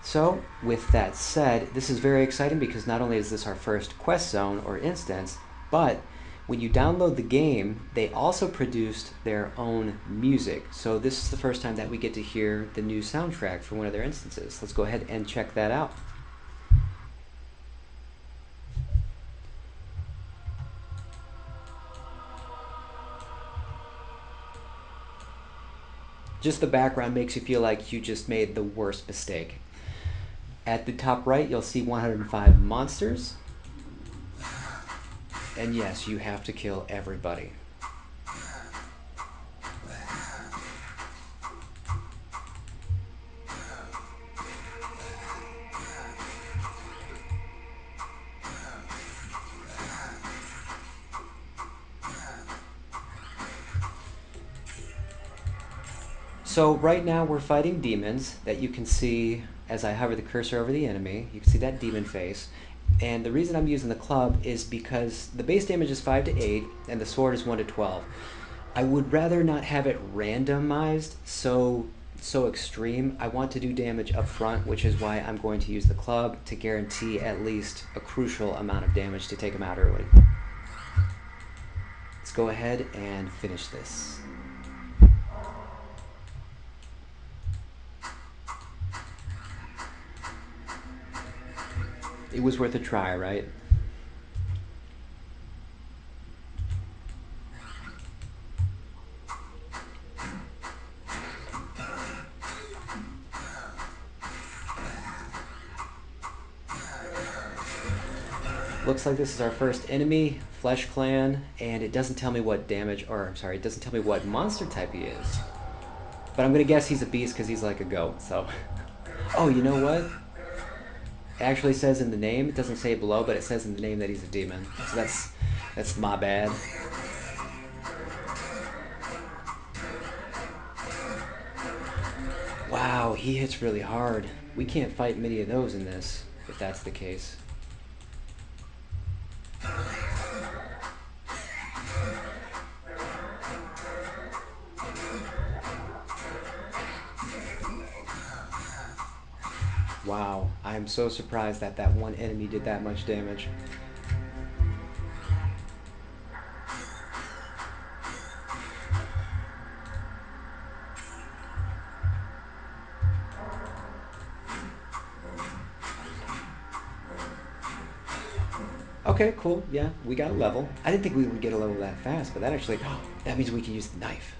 So, with that said, this is very exciting because not only is this our first quest zone or instance, but when you download the game, they also produced their own music. So this is the first time that we get to hear the new soundtrack for one of their instances. Let's go ahead and check that out. Just the background makes you feel like you just made the worst mistake. At the top right, you'll see 105 monsters. And yes, you have to kill everybody. So right now we're fighting demons that you can see as I hover the cursor over the enemy. You can see that demon face. And the reason I'm using the club is because the base damage is 5 to 8 and the sword is 1 to 12. I would rather not have it randomized so extreme. I want to do damage up front, which is why I'm going to use the club to guarantee at least a crucial amount of damage to take them out early. Let's go ahead and finish this. It was worth a try, right? Looks like this is our first enemy, Flesh Clan, and it doesn't tell me what damage, or I'm sorry, it doesn't tell me what monster type he is. But I'm gonna guess he's a beast because he's like a goat, so. Oh, you know what? It actually says in the name, it doesn't say it below, but it says in the name that he's a demon. So that's my bad. Wow, he hits really hard. We can't fight many of those in this, if that's the case. Wow, I'm so surprised that that one enemy did that much damage. Okay, cool. Yeah, we got a level. I didn't think we would get a level that fast, but that actually, that means we can use the knife.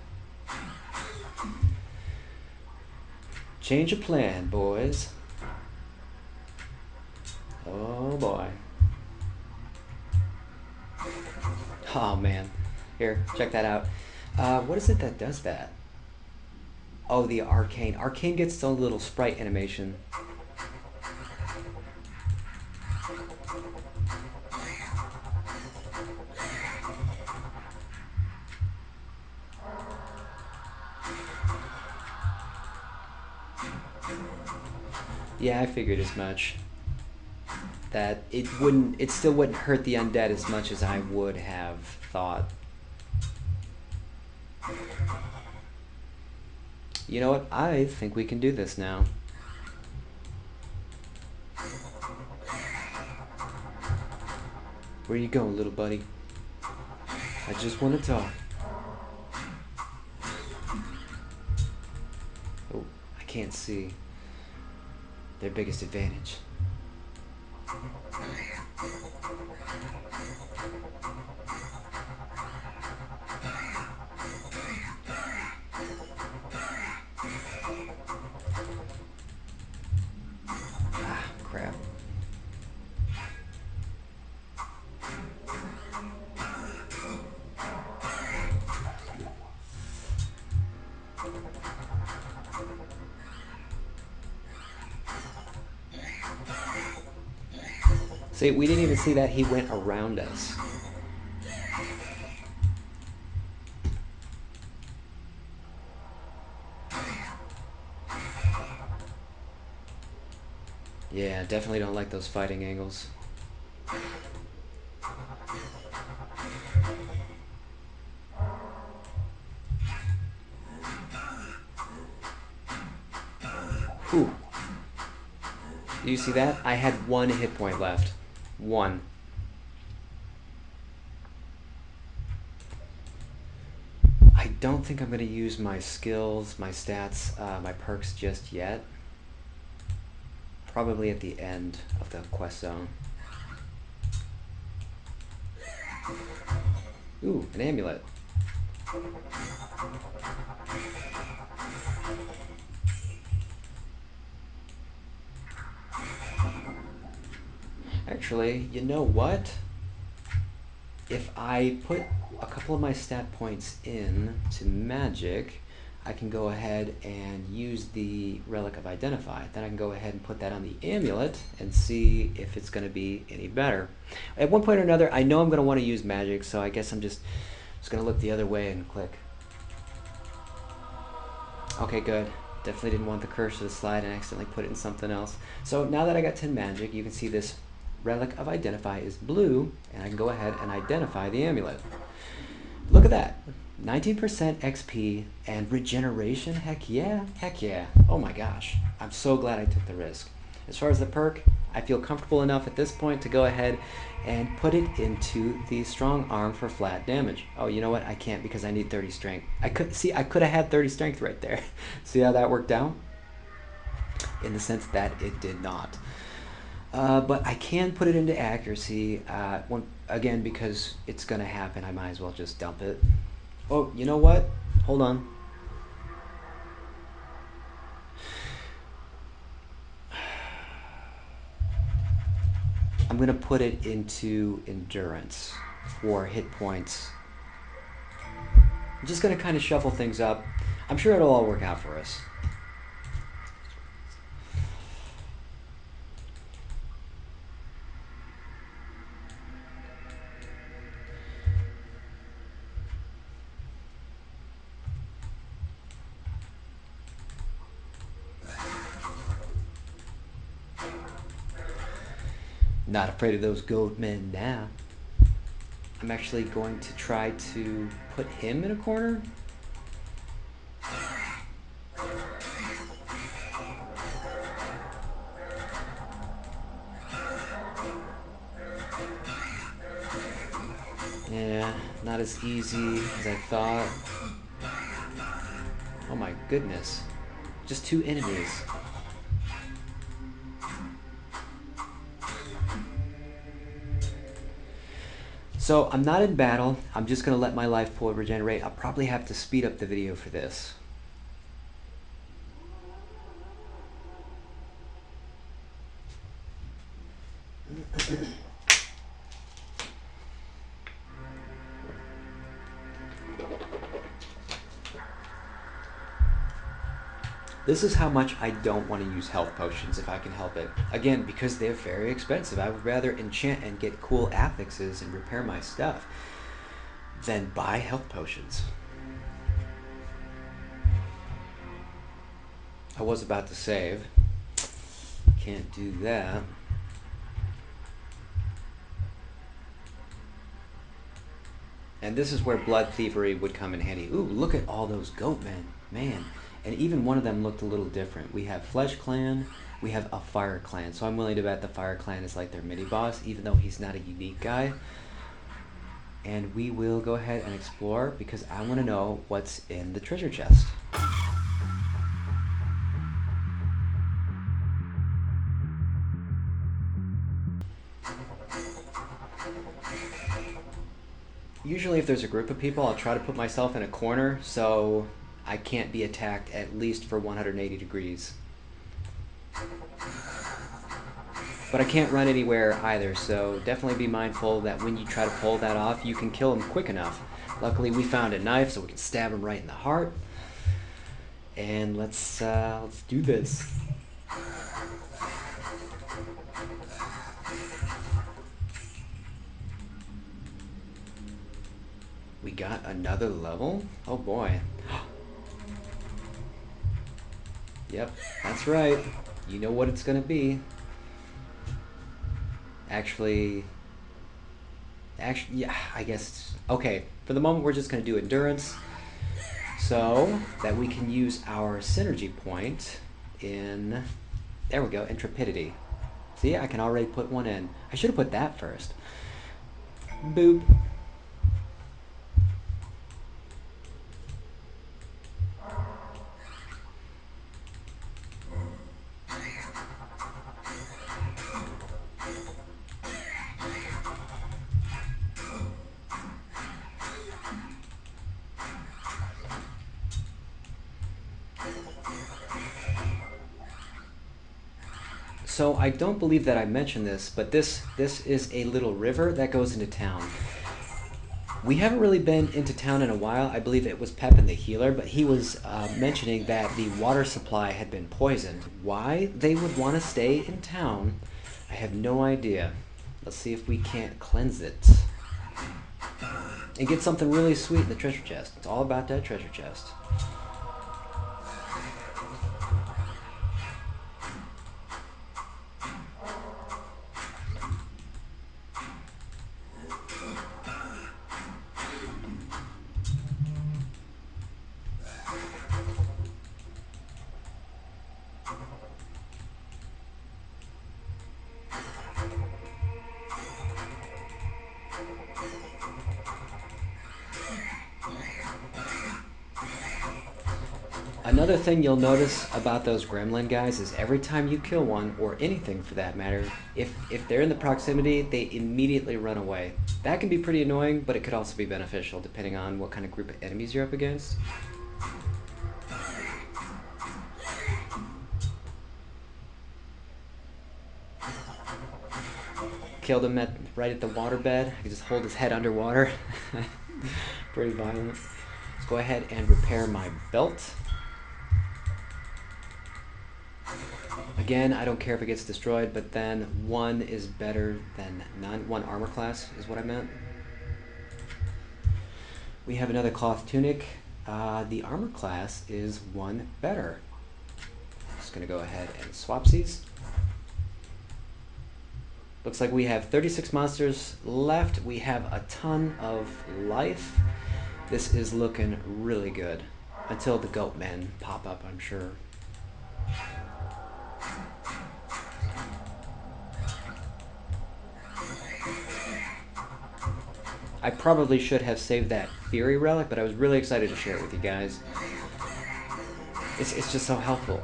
Change of plan, boys. Oh boy. Oh man. Here, check that out. What is it that does that? Oh, the arcane. Arcane gets its own little sprite animation. Yeah, I figured as much. That it still wouldn't hurt the undead as much as I would have thought. You know what? I think we can do this now. Where you going, little buddy? I just want to talk. Oh, I can't see. their biggest advantage. Ah, crap. See, we didn't even see that he went around us. Yeah, definitely don't like those fighting angles. Whew. Do you see that? I had 1 hit point left. 1. I don't think I'm going to use my skills, my stats, my perks just yet. Probably at the end of the quest zone. Ooh, an amulet. Actually, you know what? If I put a couple of my stat points in to magic, I can go ahead and use the Relic of Identify. Then I can go ahead and put that on the amulet and see if it's going to be any better. At one point or another, I know I'm going to want to use magic, so I guess I'm just going to look the other way and click. Okay, good. Definitely didn't want the cursor to slide and accidentally put it in something else. So now that I got 10 magic, you can see this Relic of Identify is blue, and I can go ahead and identify the amulet. Look at that. 19% XP and regeneration. Heck yeah. Heck yeah. Oh my gosh. I'm so glad I took the risk. As far as the perk, I feel comfortable enough at this point to go ahead and put it into the strong arm for flat damage. Oh, you know what? I can't because I need 30 strength. I could have had 30 strength right there. See how that worked out? In the sense that it did not. But I can put it into accuracy, again, because it's going to happen. I might as well just dump it. Oh, you know what? Hold on. I'm going to put it into endurance for hit points. I'm just going to kind of shuffle things up. I'm sure it'll all work out for us. Not afraid of those goat men now. I'm actually going to try to put him in a corner. Yeah, not as easy as I thought. Oh my goodness. Just 2 enemies. So I'm not in battle. I'm just going to let my life pool regenerate. I'll probably have to speed up the video for this. This is how much I don't want to use health potions if I can help it. Again, because they're very expensive. I would rather enchant and get cool affixes and repair my stuff than buy health potions. I was about to save. Can't do that. And this is where blood thievery would come in handy. Ooh, look at all those goat men. Man. And even one of them looked a little different. We have Flesh Clan, we have a Fire Clan. So I'm willing to bet the Fire Clan is like their mini-boss, even though he's not a unique guy. And we will go ahead and explore because I want to know what's in the treasure chest. Usually if there's a group of people, I'll try to put myself in a corner so I can't be attacked at least for 180 degrees. But I can't run anywhere either, so definitely be mindful that when you try to pull that off, you can kill them quick enough. Luckily, we found a knife, so we can stab him right in the heart. And let's do this. We got another level? Oh boy. Yep, that's right. You know what it's gonna be. Actually, yeah, I guess. Okay, for the moment, we're just gonna do endurance, so that we can use our synergy point in. There we go, intrepidity. See, I can already put one in. I should have put that first. Boop. So I don't believe that I mentioned this, but this is a little river that goes into town. We haven't really been into town in a while. I believe it was Pepin the healer, but he was mentioning that the water supply had been poisoned. Why they would want to stay in town, I have no idea. Let's see if we can't cleanse it. And get something really sweet in the treasure chest. It's all about that treasure chest. Another thing you'll notice about those gremlin guys is every time you kill one, or anything for that matter, if they're in the proximity, they immediately run away. That can be pretty annoying, but it could also be beneficial depending on what kind of group of enemies you're up against. Killed him right at the waterbed. I can just hold his head underwater. Pretty violent. Let's go ahead and repair my belt. Again, I don't care if it gets destroyed, but then one is better than none. One armor class is what I meant. We have another cloth tunic. The armor class is one better. Just gonna go ahead and swapsies. Looks like we have 36 monsters left. We have a ton of life. This is looking really good. Until the goat men pop up, I'm sure. I probably should have saved that Fury Relic, but I was really excited to share it with you guys. It's just so helpful.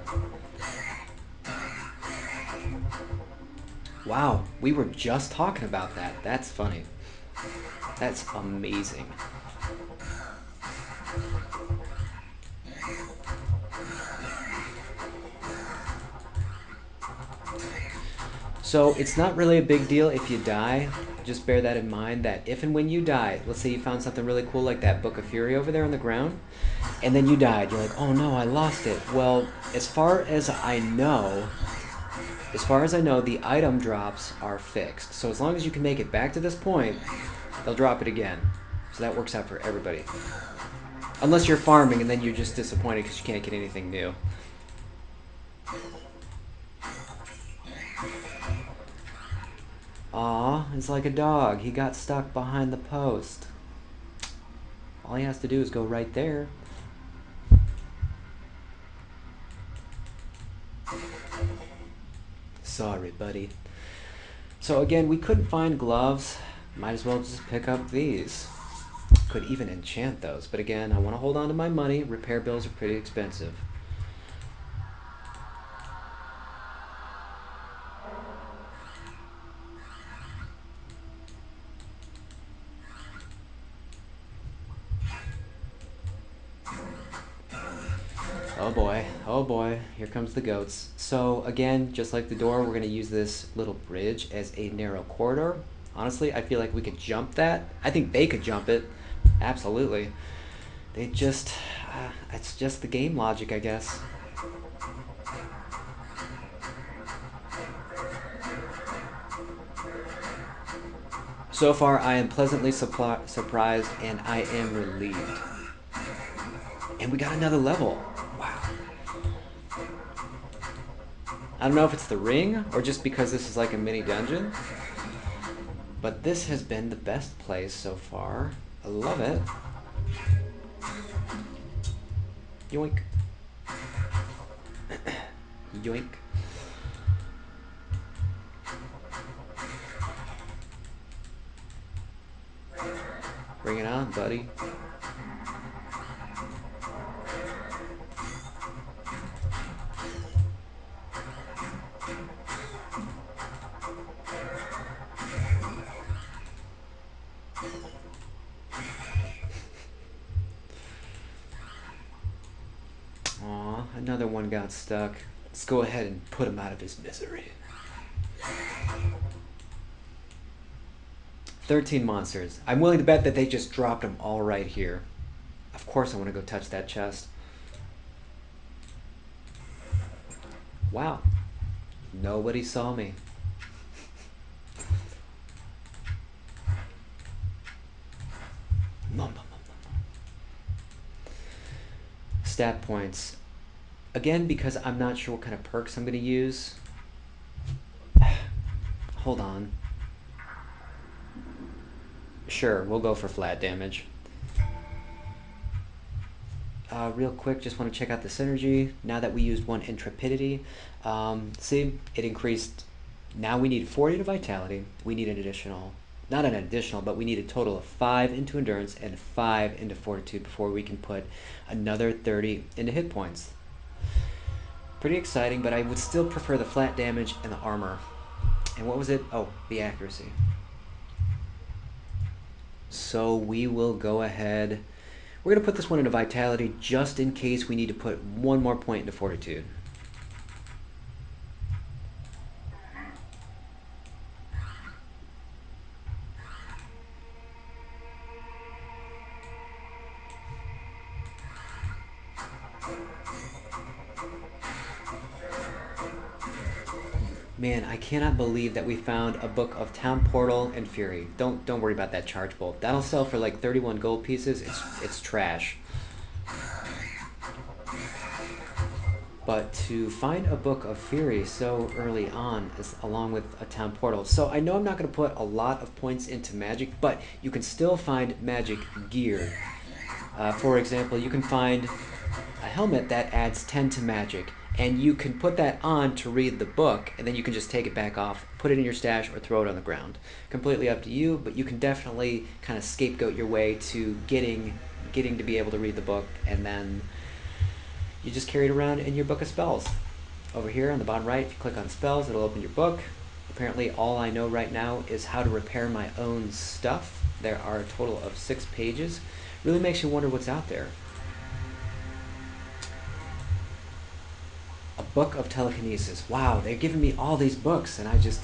Wow, we were just talking about that. That's funny. That's amazing. So it's not really a big deal if you die. Just bear that in mind, that if and when you die, let's say you found something really cool like that Book of Fury over there on the ground, and then you died. You're like, oh no, I lost it. Well, as far as I know, the item drops are fixed. So as long as you can make it back to this point, they'll drop it again. So that works out for everybody. Unless you're farming and then you're just disappointed because you can't get anything new. Aw, it's like a dog. He got stuck behind the post. All he has to do is go right there. Sorry, buddy. So again, we couldn't find gloves. Might as well just pick up these. Could even enchant those. But again, I want to hold on to my money. Repair bills are pretty expensive. oh boy, here comes the goats. So again, just like the door, we're gonna use this little bridge as a narrow corridor. Honestly, I feel like we could jump that. I think they could jump it, absolutely. They just, it's just the game logic, I guess. So far, I am pleasantly surprised and I am relieved. And we got another level. Wow. I don't know if it's the ring or just because this is like a mini dungeon, but this has been the best place so far. I love it. Yoink. Yoink. Bring it on, buddy. Aw, another one got stuck. Let's go ahead and put him out of his misery. 13 monsters. I'm willing to bet that they just dropped them all right here. Of course I want to go touch that chest. Wow. Nobody saw me. Stat points. Again, because I'm not sure what kind of perks I'm going to use. Hold on. Sure, we'll go for flat damage. Real quick, just want to check out the synergy. Now that we used one intrepidity, see, it increased. Now we need 40 to vitality. We need an additional, not an additional, but we need a total of 5 into endurance and 5 into fortitude before we can put another 30 into hit points. Pretty exciting, but I would still prefer the flat damage and the armor. And what was it? Oh, the accuracy. So we will go ahead. We're going to put this one into vitality just in case we need to put one more point into fortitude. Man, I cannot believe that we found a book of Town Portal and Fury. Don't worry about that charge bolt. That'll sell for like 31 gold pieces. It's trash. But to find a book of Fury so early on, along with a Town Portal. So I know I'm not going to put a lot of points into magic, but you can still find magic gear. For example, you can find a helmet that adds 10 to magic. And you can put that on to read the book, and then you can just take it back off, put it in your stash, or throw it on the ground. Completely up to you, but you can definitely kind of scapegoat your way to getting to be able to read the book, and then you just carry it around in your book of spells. Over here on the bottom right, if you click on spells, it'll open your book. Apparently all I know right now is how to repair my own stuff. There are a total of 6 pages. Really makes you wonder what's out there. A book of telekinesis. Wow, they're giving me all these books, and I just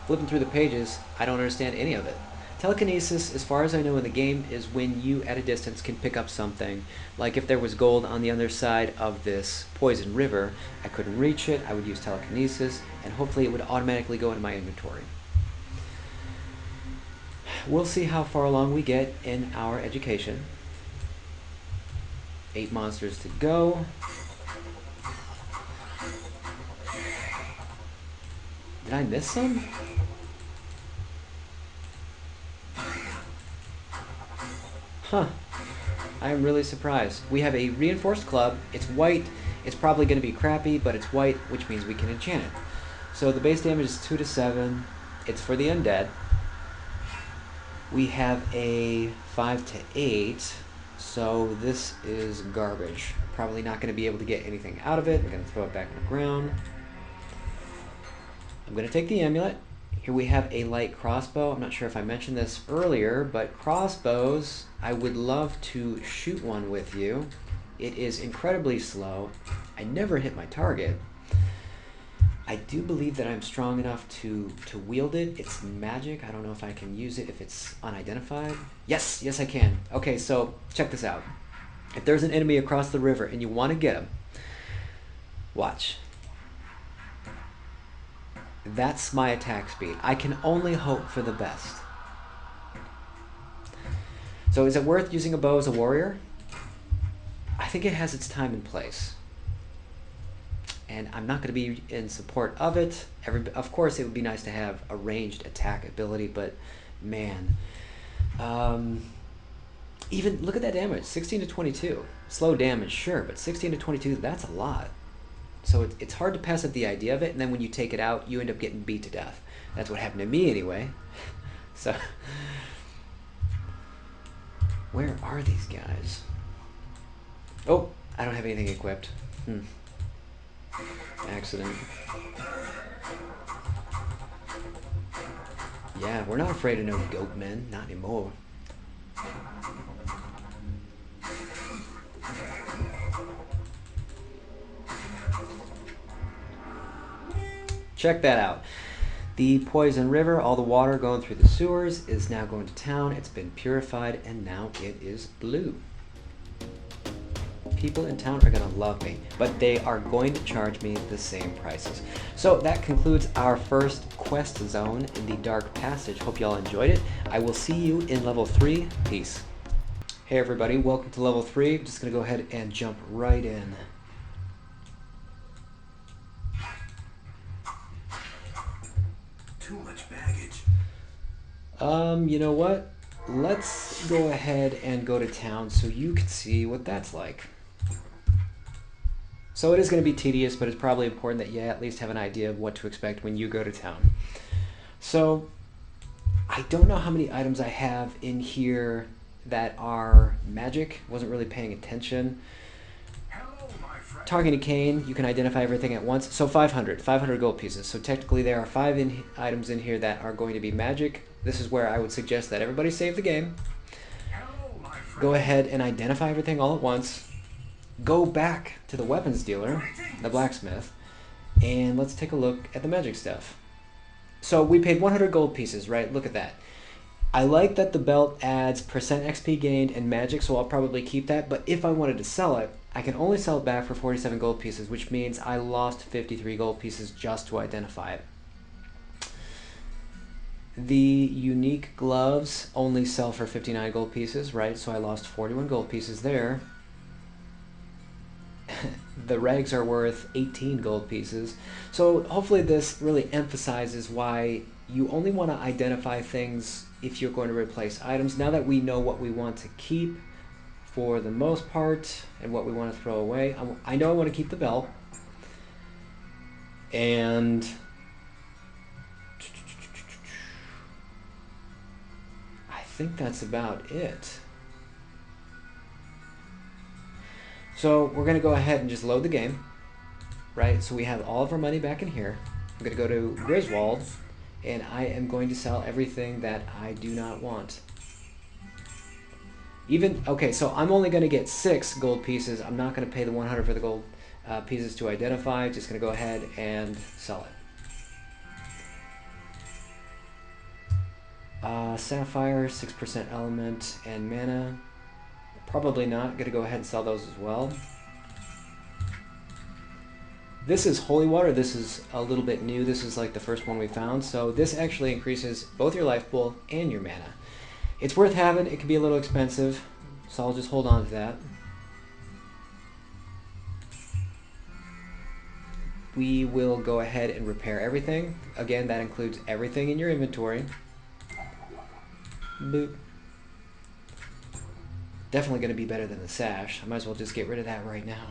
flipping through the pages. I don't understand any of it. Telekinesis, as far as I know in the game, is when you at a distance can pick up something. Like if there was gold on the other side of this poison river, I couldn't reach it, I would use telekinesis, and hopefully it would automatically go into my inventory. We'll see how far along we get in our education. 8 monsters to go. Did I miss some? Huh. I am really surprised. We have a reinforced club. It's white. It's probably going to be crappy, but it's white, which means we can enchant it. So the base damage is 2 to 7. It's for the undead. We have a 5 to 8. So this is garbage. Probably not going to be able to get anything out of it. I'm going to throw it back on the ground. I'm going to take the amulet. Here we have a light crossbow. I'm not sure if I mentioned this earlier, but crossbows, I would love to shoot one with you. It is incredibly slow. I never hit my target. I do believe that I'm strong enough to wield it. It's magic. I don't know if I can use it if it's unidentified. Yes, yes I can. Okay, so check this out. If there's an enemy across the river and you want to get him, watch. That's my attack speed. I can only hope for the best. So is it worth using a bow as a warrior? I think it has its time and place. And I'm not going to be in support of it. Of course, it would be nice to have a ranged attack ability, but man. Even, look at that damage, 16 to 22. Slow damage, sure, but 16 to 22, that's a lot. So it's hard to pass up the idea of it, and then when you take it out, you end up getting beat to death. That's what happened to me anyway. So, where are these guys? Oh, I don't have anything equipped. Accident. Yeah, we're not afraid of no goat men, not anymore. Check that out. The poison river, all the water going through the sewers, is now going to town. It's been purified, and now it is blue. People in town are going to love me, but they are going to charge me the same prices. So that concludes our first quest zone in the Dark Passage. Hope y'all enjoyed it. I will see you in level 3. Peace. Hey everybody, welcome to level 3. I'm just going to go ahead and jump right in. Too much baggage. You know what? Let's go ahead and go to town so you can see what that's like. So it is going to be tedious, but it's probably important that you at least have an idea of what to expect when you go to town. So I don't know how many items I have in here that are magic. Wasn't really paying attention. Talking to Kane, you can identify everything at once. So 500 gold pieces. So technically there are 5 items in here that are going to be magic. This is where I would suggest that everybody save the game. Go ahead and identify everything all at once. Go back to the weapons dealer, the blacksmith, and let's take a look at the magic stuff. So we paid 100 gold pieces, right? Look at that. I like that the belt adds percent XP gained and magic, so I'll probably keep that. But if I wanted to sell it, I can only sell it back for 47 gold pieces, which means I lost 53 gold pieces just to identify it. The unique gloves only sell for 59 gold pieces, right? So I lost 41 gold pieces there. The rags are worth 18 gold pieces. So hopefully this really emphasizes why you only want to identify things if you're going to replace items. Now that we know what we want to keep for the most part and what we want to throw away, I know I want to keep the belt. And I think that's about it. So we're going to go ahead and just load the game, right? So we have all of our money back in here. I'm going to go to Griswold, and I am going to sell everything that I do not want. Okay, so I'm only going to get 6 gold pieces. I'm not going to pay the 100 for the gold pieces to identify. Just going to go ahead and sell it. Sapphire, 6% element, and mana. Probably not. Going to go ahead and sell those as well. This is holy water. This is a little bit new. This is like the first one we found. So this actually increases both your life pool and your mana. It's worth having. It can be a little expensive, so I'll just hold on to that. We will go ahead and repair everything. Again, that includes everything in your inventory. Boop. Definitely going to be better than the sash. I might as well just get rid of that right now.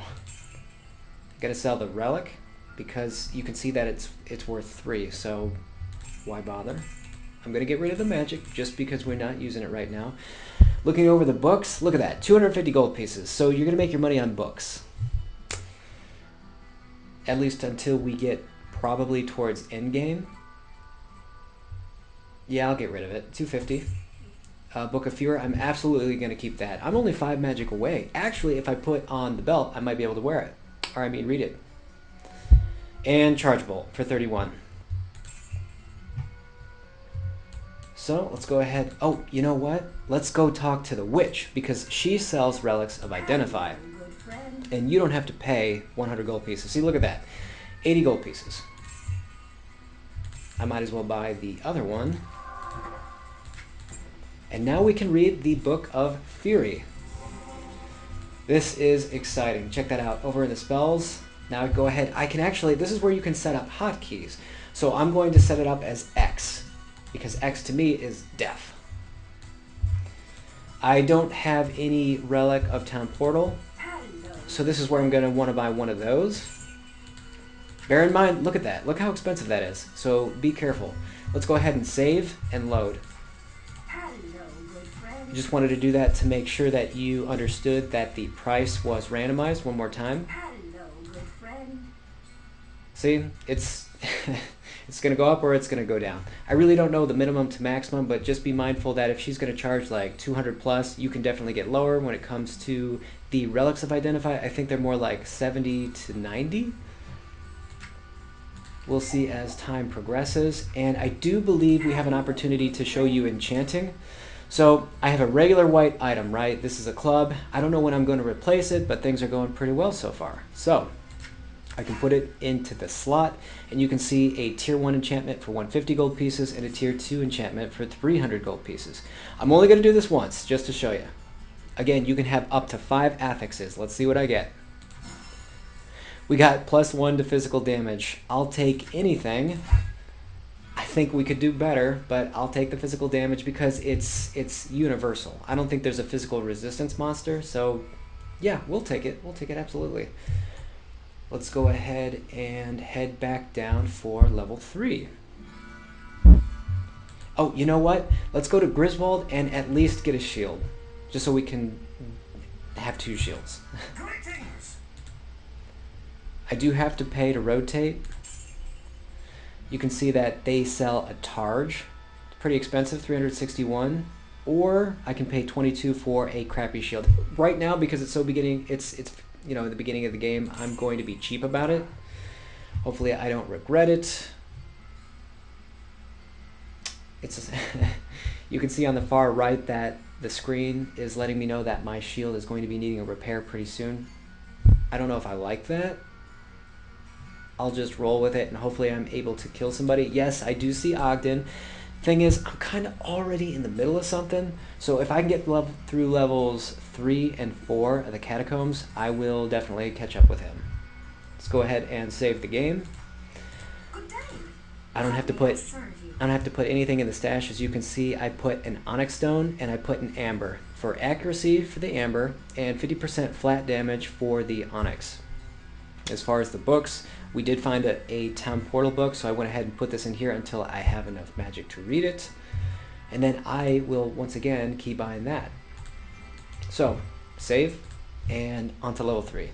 Gotta sell the relic because you can see that it's worth 3, so why bother? I'm gonna get rid of the magic just because we're not using it right now. Looking over the books, look at that, 250 gold pieces. So you're gonna make your money on books. At least until we get probably towards endgame. Yeah, I'll get rid of it. 250. Book of Fear, I'm absolutely going to keep that. I'm only 5 magic away. Actually, if I put on the belt, I might be able to wear it. Or, I mean, read it. And Charge Bolt for 31. So, let's go ahead. Oh, you know what? Let's go talk to the witch, because she sells relics of Identify. And you don't have to pay 100 gold pieces. See, look at that. 80 gold pieces. I might as well buy the other one. And now we can read the Book of Fury. This is exciting. Check that out over in the spells. Now go ahead. I can actually, this is where you can set up hotkeys. So I'm going to set it up as X, because X to me is death. I don't have any relic of Town Portal, so this is where I'm going to want to buy one of those. Bear in mind, look at that. Look how expensive that is. So be careful. Let's go ahead and save and load. Just wanted to do that to make sure that you understood that the price was randomized one more time. See, it's it's going to go up or it's going to go down. I really don't know the minimum to maximum, but just be mindful that if she's going to charge like 200 plus, you can definitely get lower when it comes to the relics of Identify. I think they're more like 70 to 90. We'll see as time progresses. And I do believe we have an opportunity to show you enchanting. So I have a regular white item, right? This is a club. I don't know when I'm going to replace it, but things are going pretty well so far. So I can put it into the slot, and you can see a tier 1 enchantment for 150 gold pieces and a tier 2 enchantment for 300 gold pieces. I'm only going to do this once, just to show you. Again, you can have up to 5 affixes. Let's see what I get. We got +1 to physical damage. I'll take anything. I think we could do better, but I'll take the physical damage because it's universal. I don't think there's a physical resistance monster, so yeah, we'll take it. We'll take it absolutely. Let's go ahead and head back down for level 3. Oh, you know what? Let's go to Griswold and at least get a shield, just so we can have 2 shields. I do have to pay to rotate. You can see that they sell a Targe. It's pretty expensive, 361. Or I can pay 22 for a crappy shield. Right now, because it's so beginning, it's you know, in the beginning of the game, I'm going to be cheap about it. Hopefully I don't regret it. It's you can see on the far right that the screen is letting me know that my shield is going to be needing a repair pretty soon. I don't know if I like that. I'll just roll with it and hopefully I'm able to kill somebody. Yes, I do see Ogden. Thing is, I'm kind of already in the middle of something, so if I can get through levels 3 and 4 of the Catacombs, I will definitely catch up with him. Let's go ahead and save the game. I don't have to put anything in the stash. As you can see, I put an Onyx Stone and I put an Amber for accuracy for the Amber and 50% flat damage for the Onyx. As far as the books, we did find a Town Portal book, so I went ahead and put this in here until I have enough magic to read it. And then I will, once again, keep buying that. So, save, and on to level 3.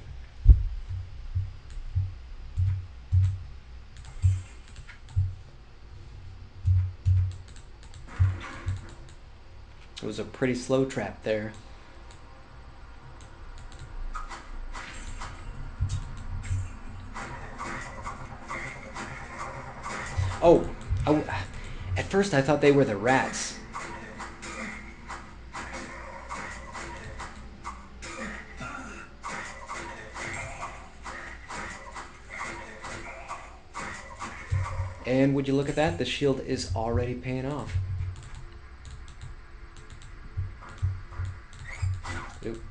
It was a pretty slow trap there. Oh, at first I thought they were the rats. And would you look at that? The shield is already paying off. Oop.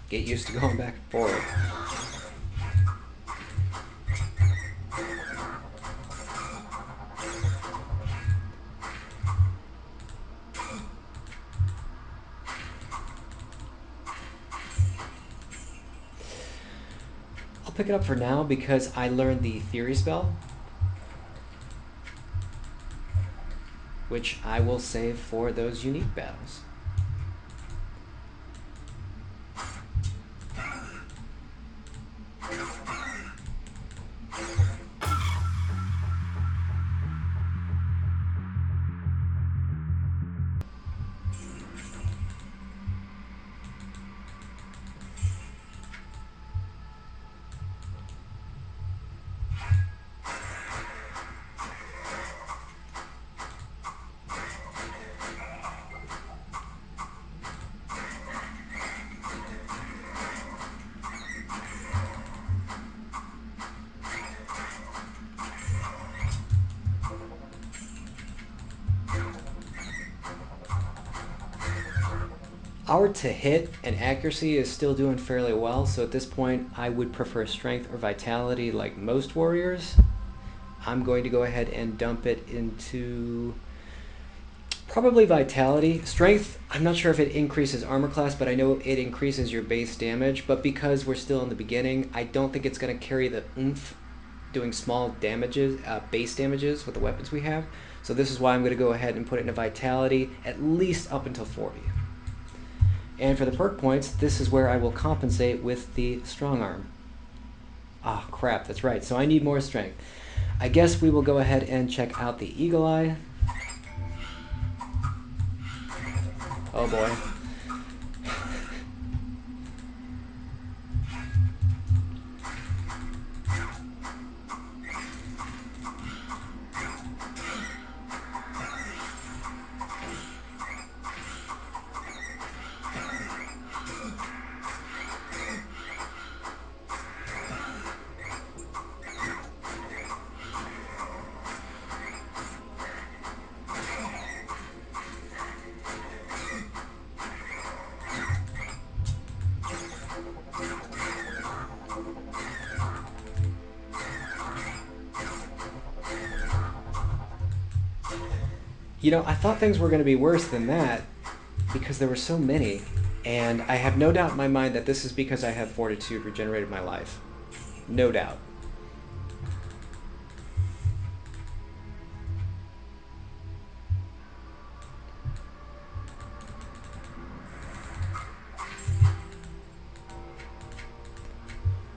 Get used to going back and forth. I'll pick it up for now because I learned the theory spell. which I will save for those unique battles. Our to hit and accuracy is still doing fairly well, so at this point I would prefer strength or vitality like most warriors. I'm going to go ahead and dump it into probably vitality. Strength, I'm not sure if it increases armor class, but I know it increases your base damage, but because we're still in the beginning, I don't think it's going to carry the oomph doing small damages, base damages with the weapons we have. So this is why I'm going to go ahead and put it into vitality at least up until 40. And for the perk points, this is where I will compensate with the strong arm. Ah, crap, that's right. So I need more strength. I guess we will go ahead and check out the Eagle Eye. Oh boy. You know, I thought things were going to be worse than that because there were so many, and I have no doubt in my mind that this is because I have Fortitude regenerated my life. No doubt.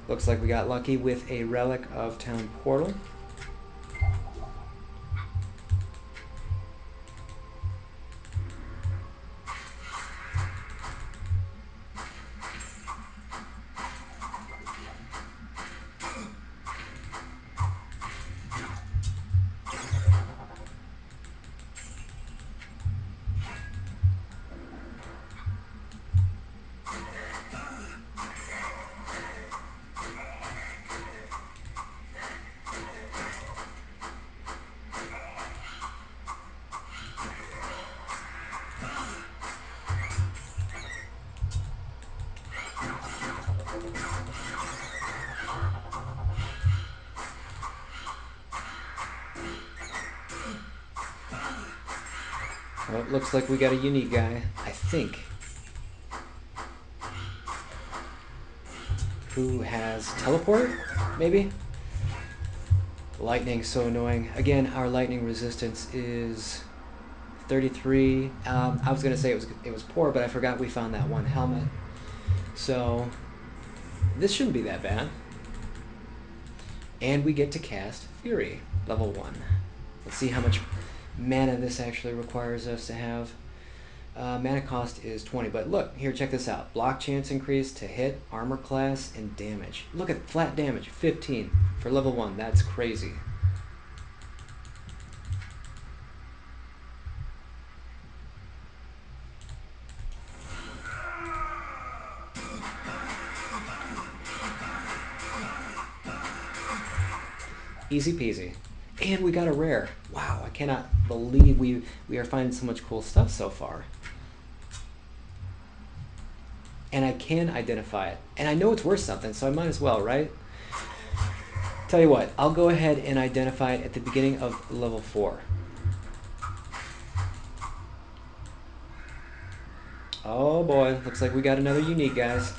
Looks like we got lucky with a Relic of Town Portal. Well, it looks like we got a unique guy, I think, who has teleport, maybe? Lightning, so annoying. Again, our lightning resistance is 33. I was gonna say it was poor, but I forgot we found that one helmet. So this shouldn't be that bad. And we get to cast Fury, level 1. Let's see how much mana this actually requires us to have. Mana cost is 20, but look, here, check this out. Block chance increase to hit, armor class, and damage. Look at flat damage, 15 for level 1. That's crazy. Easy peasy. And we got a rare. Wow, I cannot believe we are finding so much cool stuff so far. And I can identify it. And I know it's worth something, so I might as well, right? Tell you what, I'll go ahead and identify it at the beginning of level 4. Oh boy, looks like we got another unique, guys.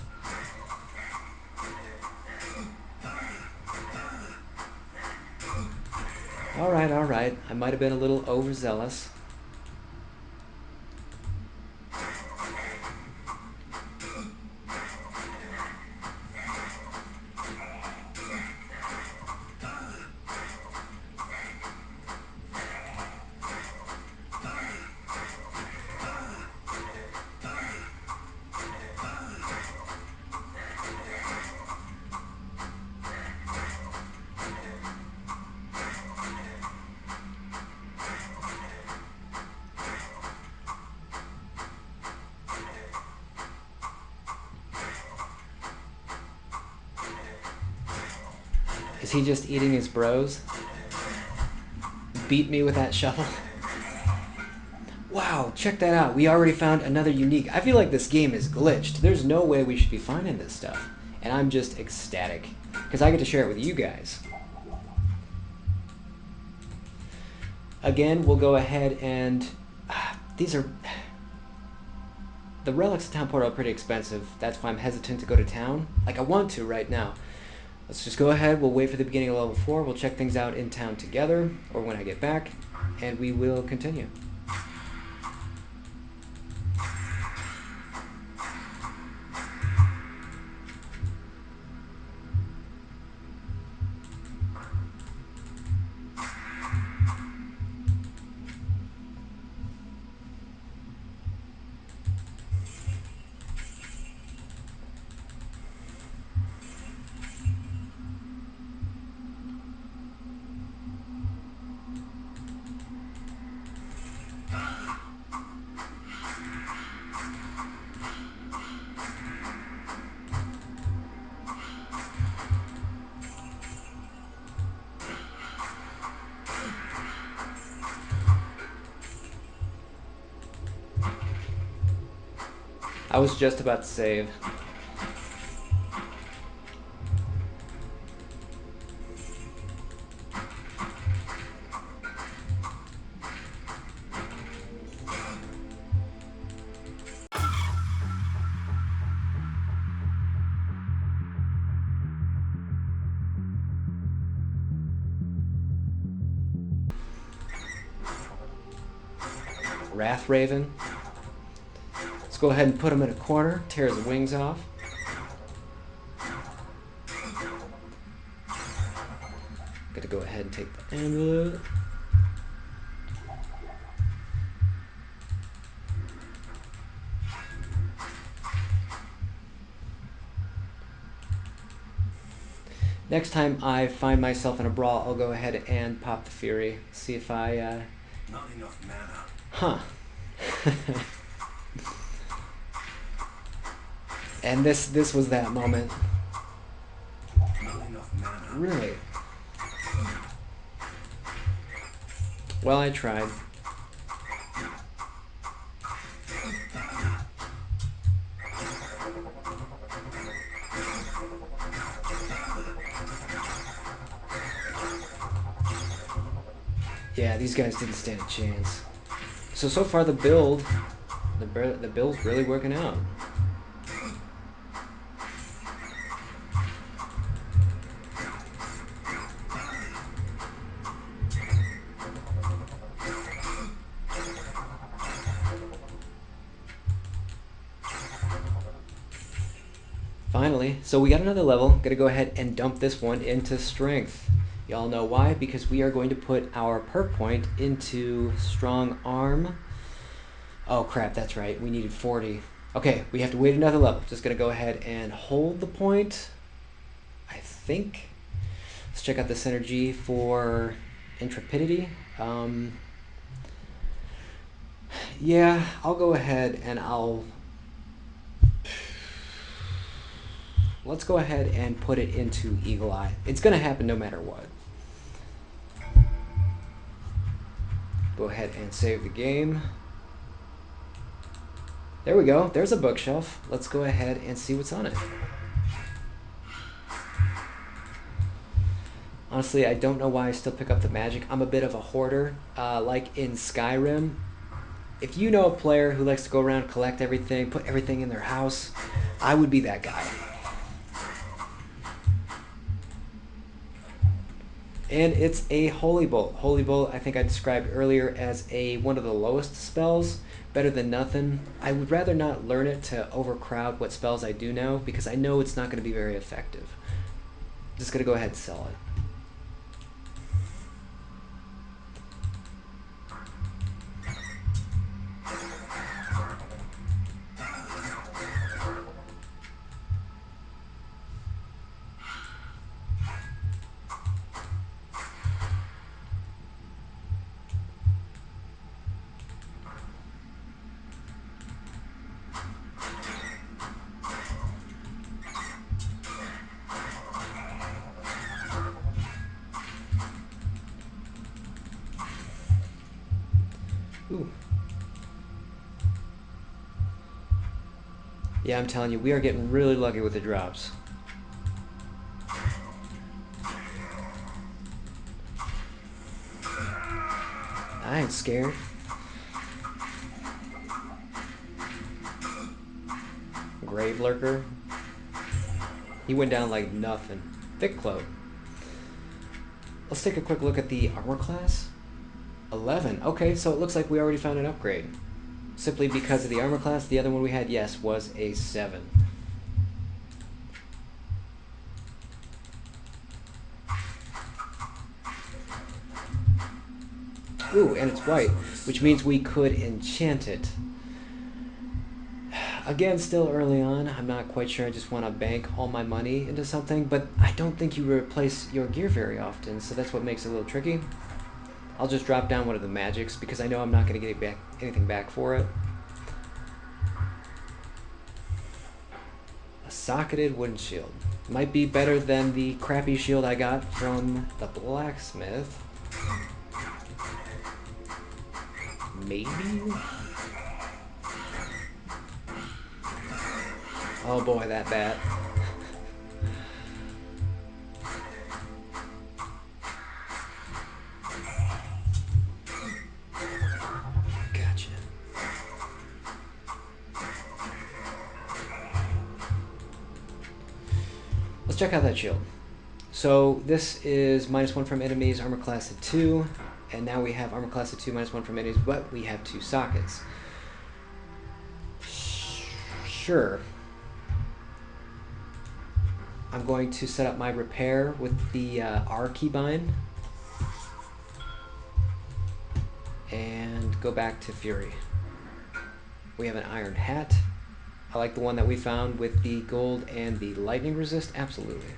Alright, I might have been a little overzealous. Is he just eating his bros? Beat me with that shovel. Wow, check that out. We already found another unique. I feel like this game is glitched. There's no way we should be finding this stuff. And I'm just ecstatic. Because I get to share it with you guys. Again, we'll go ahead and... these are... The relics at Town Portal are pretty expensive. That's why I'm hesitant to go to town. Like, I want to right now. Let's just go ahead. We'll wait for the beginning of level 4. We'll check things out in town together. Or when I get back. And we will continue. I was just about to save. Wrath Raven. Let's go ahead and put him in a corner, tear his wings off. Gotta go ahead and take the amulet. Next time I find myself in a brawl, I'll go ahead and pop the Fury. See if I, Not enough mana. Huh. And this was that moment. Not enough mana. Really? Well, I tried. Yeah, these guys didn't stand a chance. So far the build's really working out. Finally, so we got another level. Gonna go ahead and dump this one into strength. Y'all know why? Because we are going to put our perk point into strong arm. Oh crap, that's right. We needed 40. Okay, we have to wait another level. Just gonna go ahead and hold the point, I think. Let's check out the synergy for intrepidity. Yeah, I'll go ahead and let's go ahead and put it into Eagle Eye. It's gonna happen no matter what. Go ahead and save the game. There we go. There's a bookshelf. Let's go ahead and see what's on it. Honestly, I don't know why I still pick up the magic. I'm a bit of a hoarder. Like in Skyrim, if you know a player who likes to go around, collect everything, put everything in their house, I would be that guy. And it's a Holy Bolt. Holy Bolt, I think I described earlier as one of the lowest spells. Better than nothing. I would rather not learn it to overcrowd what spells I do know, because I know it's not going to be very effective. Just going to go ahead and sell it. Yeah, I'm telling you, we are getting really lucky with the drops. I ain't scared. Grave Lurker. He went down like nothing. Thick Cloak. Let's take a quick look at the armor class. 11. Okay, so it looks like we already found an upgrade. Simply because of the armor class, the other one we had, yes, was a 7. Ooh, and it's white, which means we could enchant it. Again, still early on. I'm not quite sure. I just want to bank all my money into something, but I don't think you replace your gear very often, so that's what makes it a little tricky. I'll just drop down one of the magics because I know I'm not going to get anything back for it. A socketed wooden shield. Might be better than the crappy shield I got from the blacksmith. Maybe? Oh boy, that bat. Gotcha. Let's check out that shield. So this is -1 from enemies, armor class of 2, and now we have armor class of 2, -1 from enemies, but we have 2 sockets. Sure. I'm going to set up my repair with the R keybind and go back to Fury. We have an iron hat. I like the one that we found with the gold and the lightning resist, absolutely.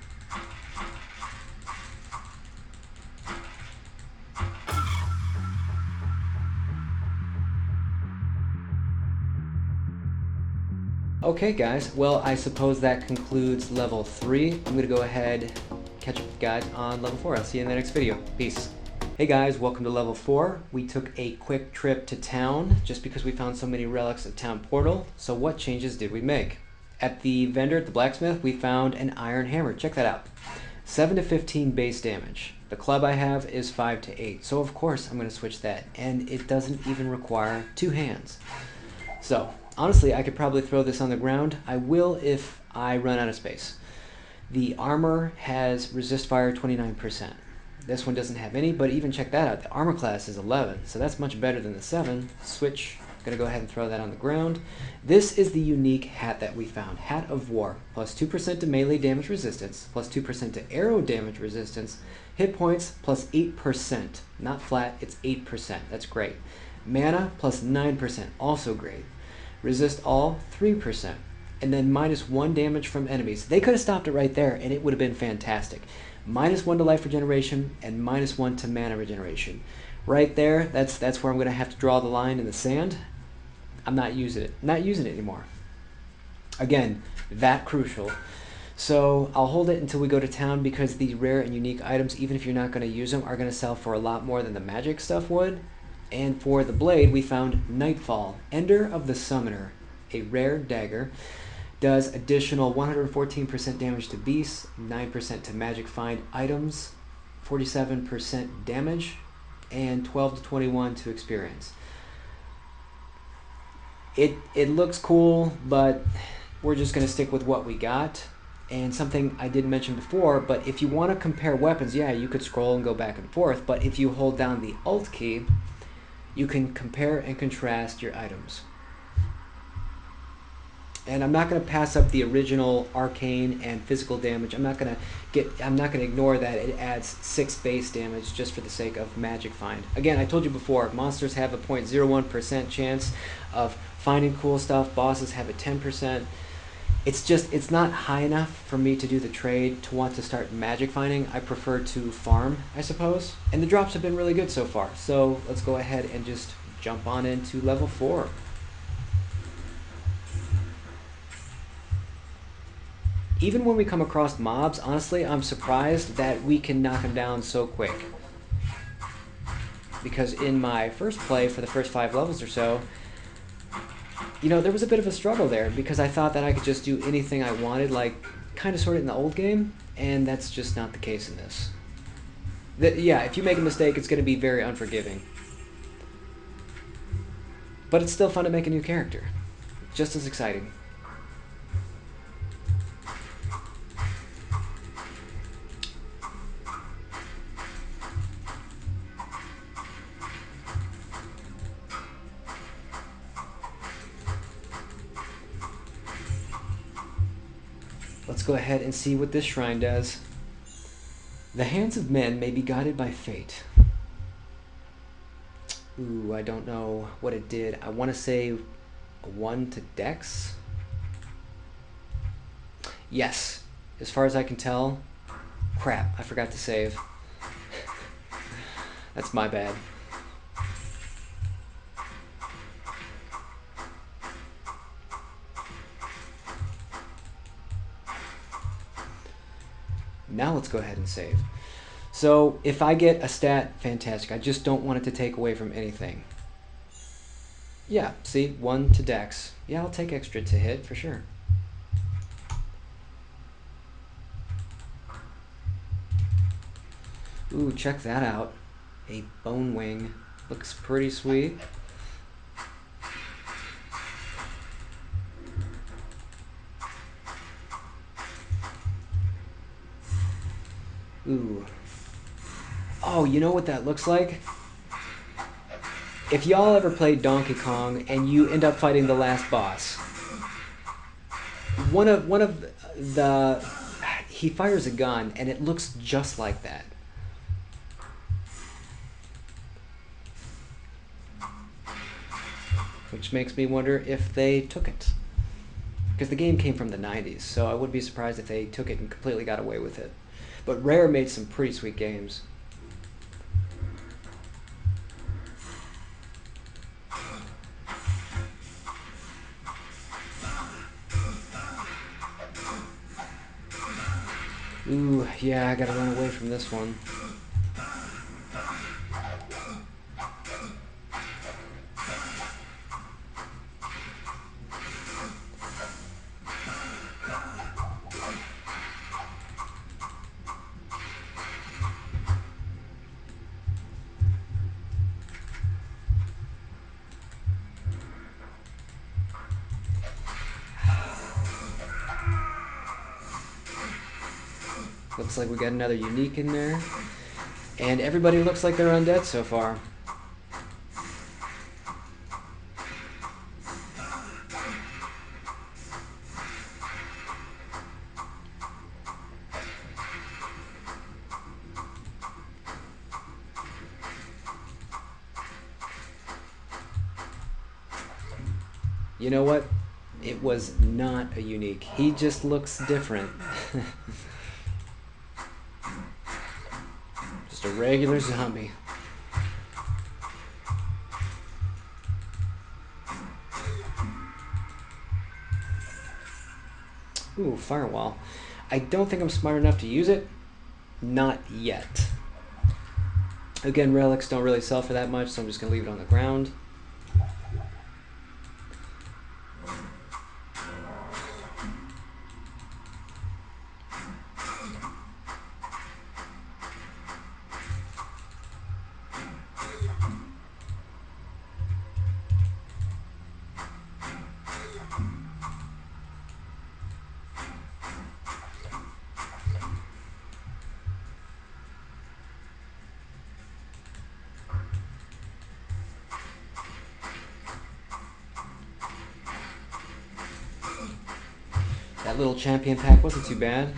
Okay guys, well I suppose that concludes level 3. I'm going to go ahead catch up with you guys on level 4. I'll see you in the next video. Peace. Hey guys, welcome to level 4. We took a quick trip to town just because we found so many relics of Town Portal. So what changes did we make? At the vendor at the blacksmith we found an iron hammer. Check that out. 7 to 15 base damage. The club I have is 5 to 8. So of course I'm going to switch that, and it doesn't even require 2 hands. So honestly, I could probably throw this on the ground. I will if I run out of space. The armor has resist fire 29%. This one doesn't have any, but even check that out. The armor class is 11, so that's much better than the 7. Switch. Gonna go ahead and throw that on the ground. This is the unique hat that we found. Hat of War. Plus 2% to melee damage resistance. Plus 2% to arrow damage resistance. Hit points plus 8%. Not flat, it's 8%. That's great. Mana plus 9%. Also great. Resist all 3%. And then -1 damage from enemies. They could have stopped it right there and it would have been fantastic. -1 to life regeneration and -1 to mana regeneration. Right there, that's where I'm going to have to draw the line in the sand. I'm not using it. Not using it anymore. Again, that crucial. So I'll hold it until we go to town because the rare and unique items, even if you're not going to use them, are going to sell for a lot more than the magic stuff would. And for the blade, we found Nightfall, Ender of the Summoner, a rare dagger. Does additional 114% damage to beasts, 9% to magic find items, 47% damage, and 12 to 21 to experience. It looks cool, but we're just going to stick with what we got. And something I didn't mention before, but if you want to compare weapons, yeah, you could scroll and go back and forth, but if you hold down the Alt key, you can compare and contrast your items. And I'm not going to pass up the original arcane and physical damage. I'm not going to ignore that it adds 6 base damage just for the sake of magic find. Again, I told you before, monsters have a 0.01% chance of finding cool stuff. Bosses have a 10%. It's not high enough for me to do the trade to want to start magic finding. I prefer to farm, I suppose. And the drops have been really good so far. So let's go ahead and just jump on into level 4. Even when we come across mobs, honestly, I'm surprised that we can knock them down so quick. Because in my first play, for the first 5 levels or so, You know, there was a bit of a struggle there because I thought that I could just do anything I wanted, like kind of sort of in the old game, and that's just not the case in this. Yeah, if you make a mistake, it's going to be very unforgiving. But it's still fun to make a new character. Just as exciting. Let's go ahead and see what this shrine does. The hands of men may be guided by fate. Ooh, I don't know what it did. I want to say a 1 to Dex. Yes, as far as I can tell. Crap, I forgot to save. That's my bad. Now let's go ahead and save. So if I get a stat, fantastic. I just don't want it to take away from anything. Yeah, see, 1 to Dex. Yeah, I'll take extra to hit for sure. Ooh, check that out. A bone wing. Looks pretty sweet. Ooh. Oh, you know what that looks like? If y'all ever played Donkey Kong and you end up fighting the last boss, one of the he fires a gun and it looks just like that. Which makes me wonder if they took it. Because the game came from the 90s, so I wouldn't be surprised if they took it and completely got away with it. But Rare made some pretty sweet games. Ooh, yeah, I gotta run away from this one. Looks like we got another unique in there. And everybody looks like they're undead so far. You know what? It was not a unique. He just looks different. Just a regular zombie. Ooh, firewall. I don't think I'm smart enough to use it. Not yet. Again, relics don't really sell for that much, so I'm just going to leave it on the ground. That little champion pack wasn't too bad.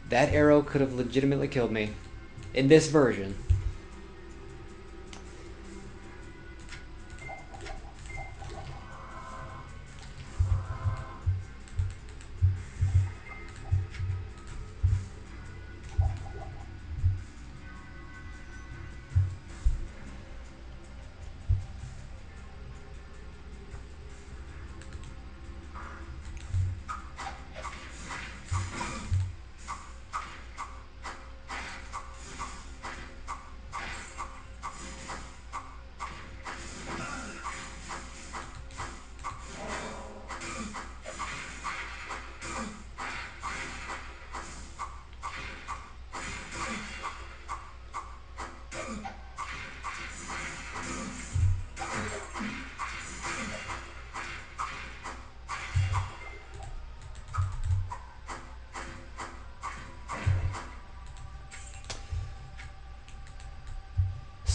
That arrow could have legitimately killed me. In this version.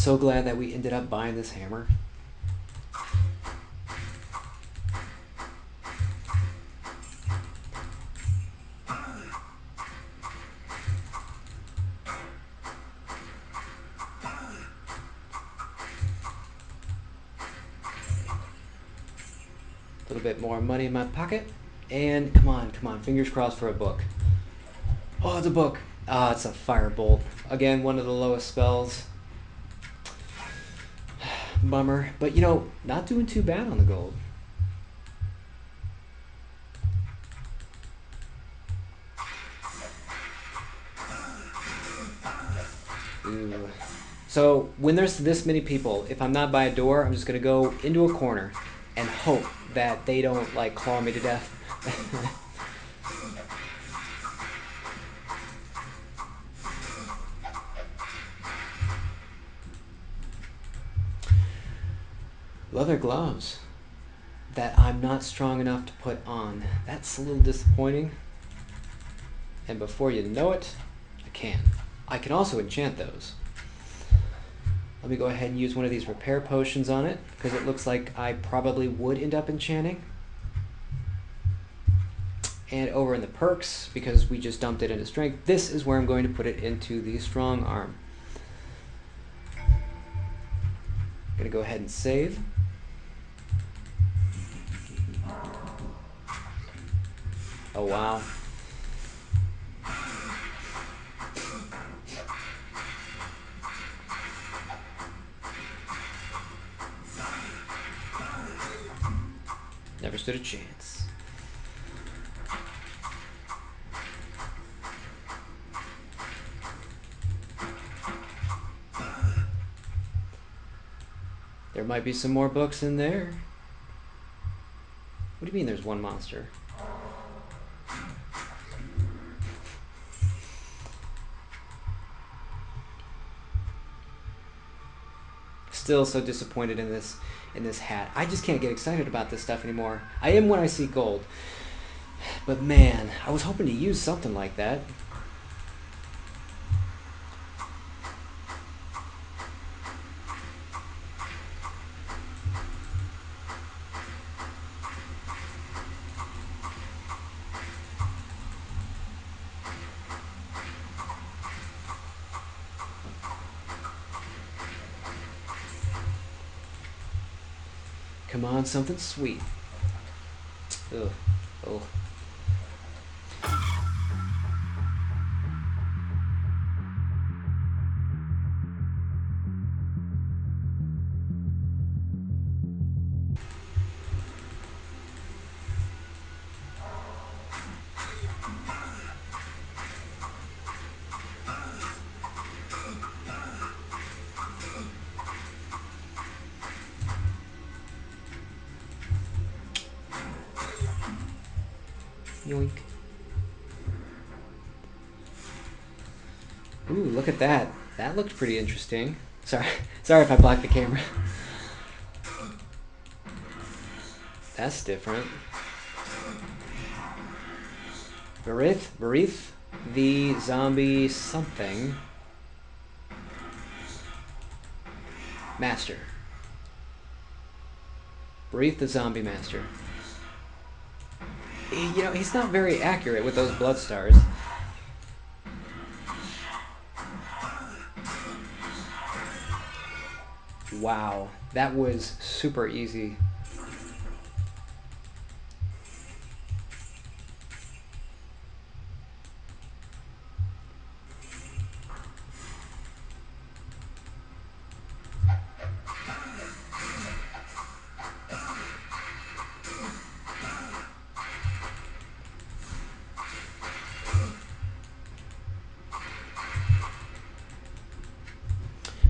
so glad that we ended up buying this hammer. A little bit more money in my pocket. And come on, fingers crossed for a book. Oh, it's a book. Ah, it's a firebolt. Again, one of the lowest spells. Bummer. But you know, not doing too bad on the gold. Ooh. So when there's this many people, if I'm not by a door, I'm just gonna go into a corner and hope that they don't like claw me to death. Leather gloves that I'm not strong enough to put on. That's a little disappointing. And before you know it, I can. I can also enchant those. Let me go ahead and use one of these repair potions on it, because it looks like I probably would end up enchanting. And over in the perks, because we just dumped it into strength, this is where I'm going to put it into the strong arm. I'm gonna go ahead and save. Oh wow. Never stood a chance. There might be some more books in there. What do you mean there's one monster? Still so disappointed in this hat. I just can't get excited about this stuff anymore. I am when I see gold. But man, I was hoping to use something like that. Come on, something sweet. Ugh. Oh. Yoink. Ooh, look at that. That looked pretty interesting. Sorry if I blocked the camera. That's different. Varith, the zombie something. Master. Varith the zombie master. You know, he's not very accurate with those blood stars. Wow, that was super easy.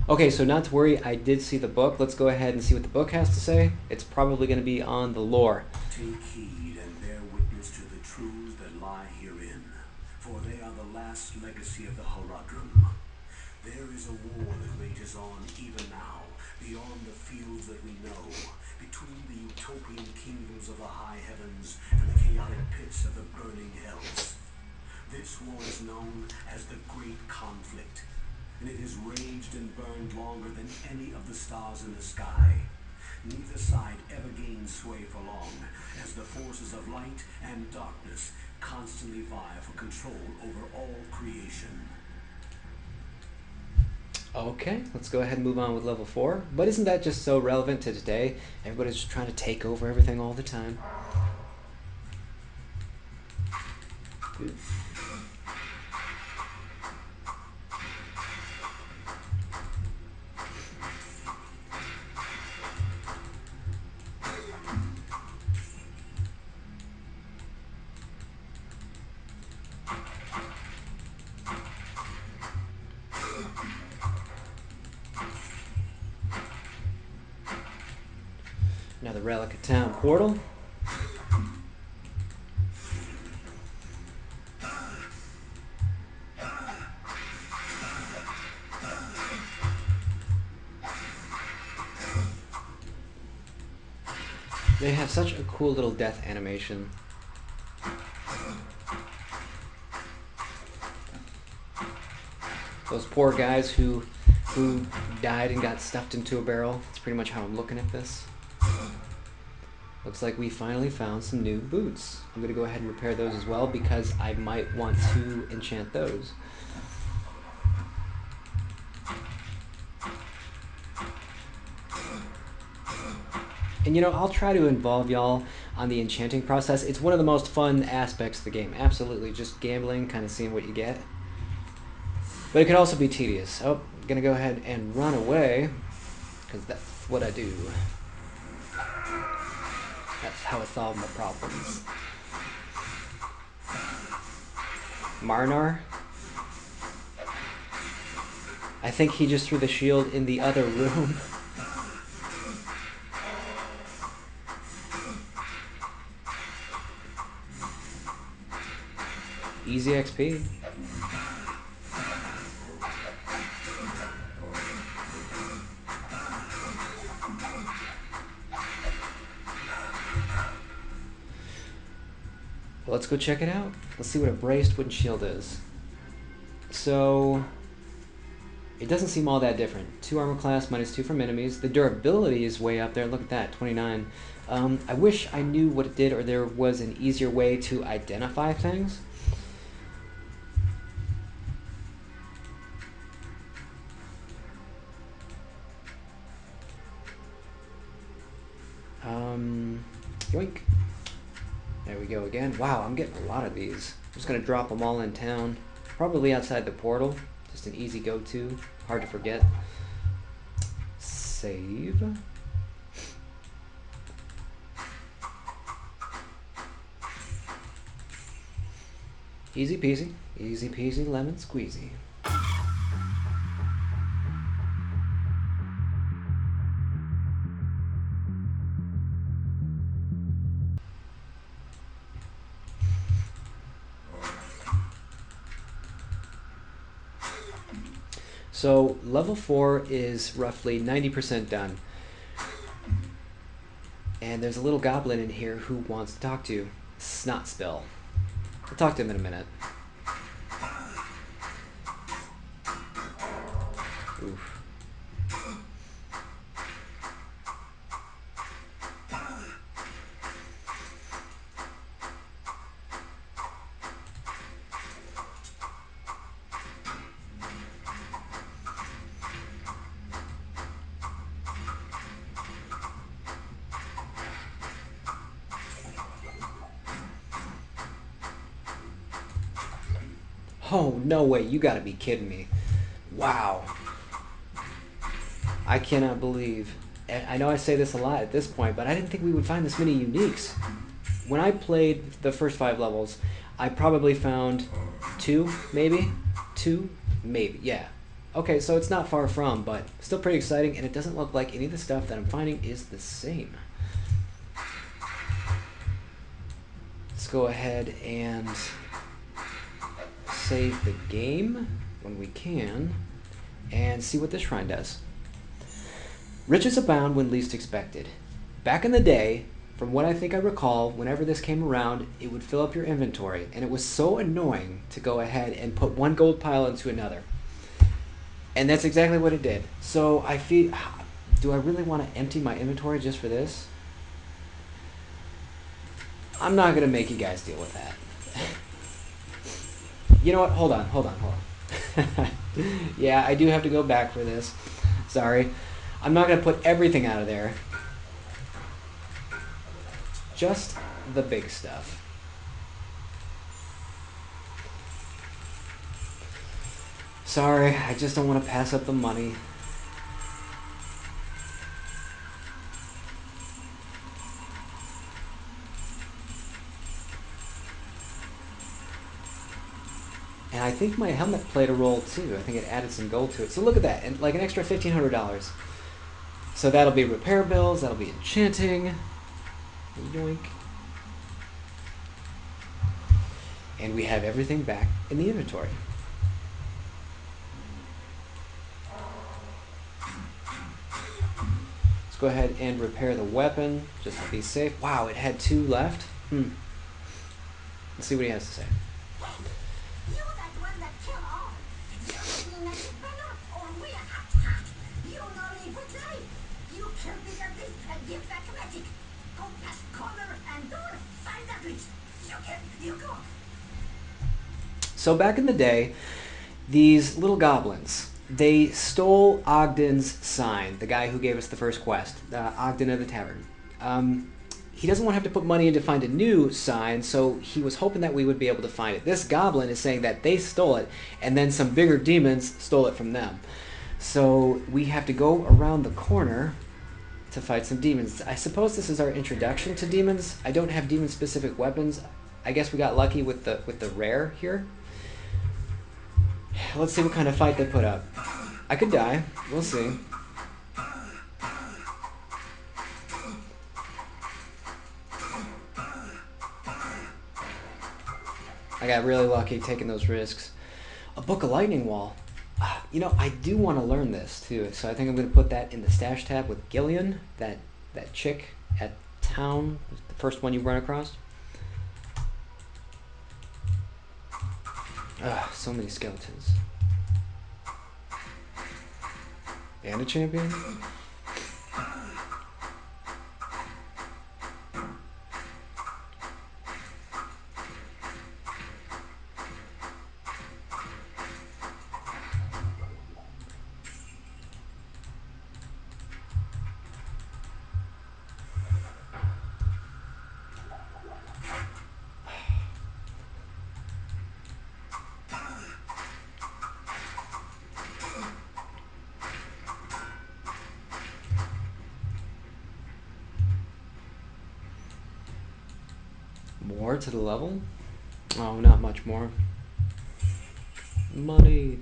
Okay, so not to worry, I did see the book. Let's go ahead and see what the book has to say. It's probably going to be on the lore. Take heed and bear witness to the truths that lie herein, for they are the last legacy of the Horadrim. There is a war that rages on even now, beyond the fields that we know, between the utopian kingdoms of the high heavens and the chaotic pits of the burning hells. This war is known as the Great Conflict. and it has raged and burned longer than any of the stars in the sky. Neither side ever gains sway for long, as the forces of light and darkness constantly vie for control over all creation. Okay, let's go ahead and move on with level 4. But isn't that just so relevant to today? Everybody's just trying to take over everything all the time. Now the Relic of Town portal. They have such a cool little death animation. Those poor guys who died and got stuffed into a barrel. That's pretty much how I'm looking at this. Looks like we finally found some new boots. I'm going to go ahead and repair those as well because I might want to enchant those. And you know, I'll try to involve y'all on the enchanting process. It's one of the most fun aspects of the game. Absolutely, just gambling, kind of seeing what you get. But it can also be tedious. Oh, I'm gonna go ahead and run away, because that's what I do. That's how I solve my problems. Marnar? I think he just threw the shield in the other room. Easy XP. Well, let's go check it out. Let's see what a braced wooden shield is. So, it doesn't seem all that different. 2 armor class, -2 from enemies. The durability is way up there. Look at that, 29. I wish I knew what it did, or there was an easier way to identify things. Yoink. There we go again. Wow, I'm getting a lot of these. I'm just gonna drop them all in town. Probably outside the portal. Just an easy go-to. Hard to forget. Save. Easy peasy. Easy peasy lemon squeezy. So level 4 is roughly 90% done. And there's a little goblin in here who wants to talk to you. Snotspill. I'll talk to him in a minute. Oof. Oh, no way, you gotta be kidding me. Wow. I cannot believe. I know I say this a lot at this point, but I didn't think we would find this many uniques. When I played the first 5 levels, I probably found 2, maybe? 2? Maybe, yeah. Okay, so it's not far from, but still pretty exciting, and it doesn't look like any of the stuff that I'm finding is the same. Let's go ahead and save the game when we can and see what this shrine does. Riches abound when least expected. Back in the day, from what I think I recall, whenever this came around, it would fill up your inventory, and it was so annoying to go ahead and put one gold pile into another. And that's exactly what it did. So I feel, do I really want to empty my inventory just for this? I'm not going to make you guys deal with that. You know what? Hold on. Yeah, I do have to go back for this. Sorry. I'm not going to put everything out of there. Just the big stuff. Sorry, I just don't want to pass up the money. And I think my helmet played a role too. I think it added some gold to it. So look at that, and like an extra $1,500. So that'll be repair bills, that'll be enchanting. Yoink. And we have everything back in the inventory. Let's go ahead and repair the weapon, just to be safe. Wow, it had 2 left. Let's see what he has to say. You that one that kill all. You magic banner, or we are attacked. You not even die. You kill bigger beast and give back magic. Go past corner and door, find that reach. You go. So back in the day, these little goblins, they stole Ogden's sign, the guy who gave us the first quest, Ogden of the Tavern. He doesn't want to have to put money in to find a new sign, so he was hoping that we would be able to find it. This goblin is saying that they stole it, and then some bigger demons stole it from them. So we have to go around the corner to fight some demons. I suppose this is our introduction to demons. I don't have demon-specific weapons. I guess we got lucky with the rare here. Let's see what kind of fight they put up. I could die. We'll see. I got really lucky taking those risks. A Book of Lightning Wall. You know, I do want to learn this too, so I think I'm going to put that in the stash tab with Gillian, that chick at town, the first one you run across. So many skeletons. And a champion? More to the level? Oh, not much more. Money.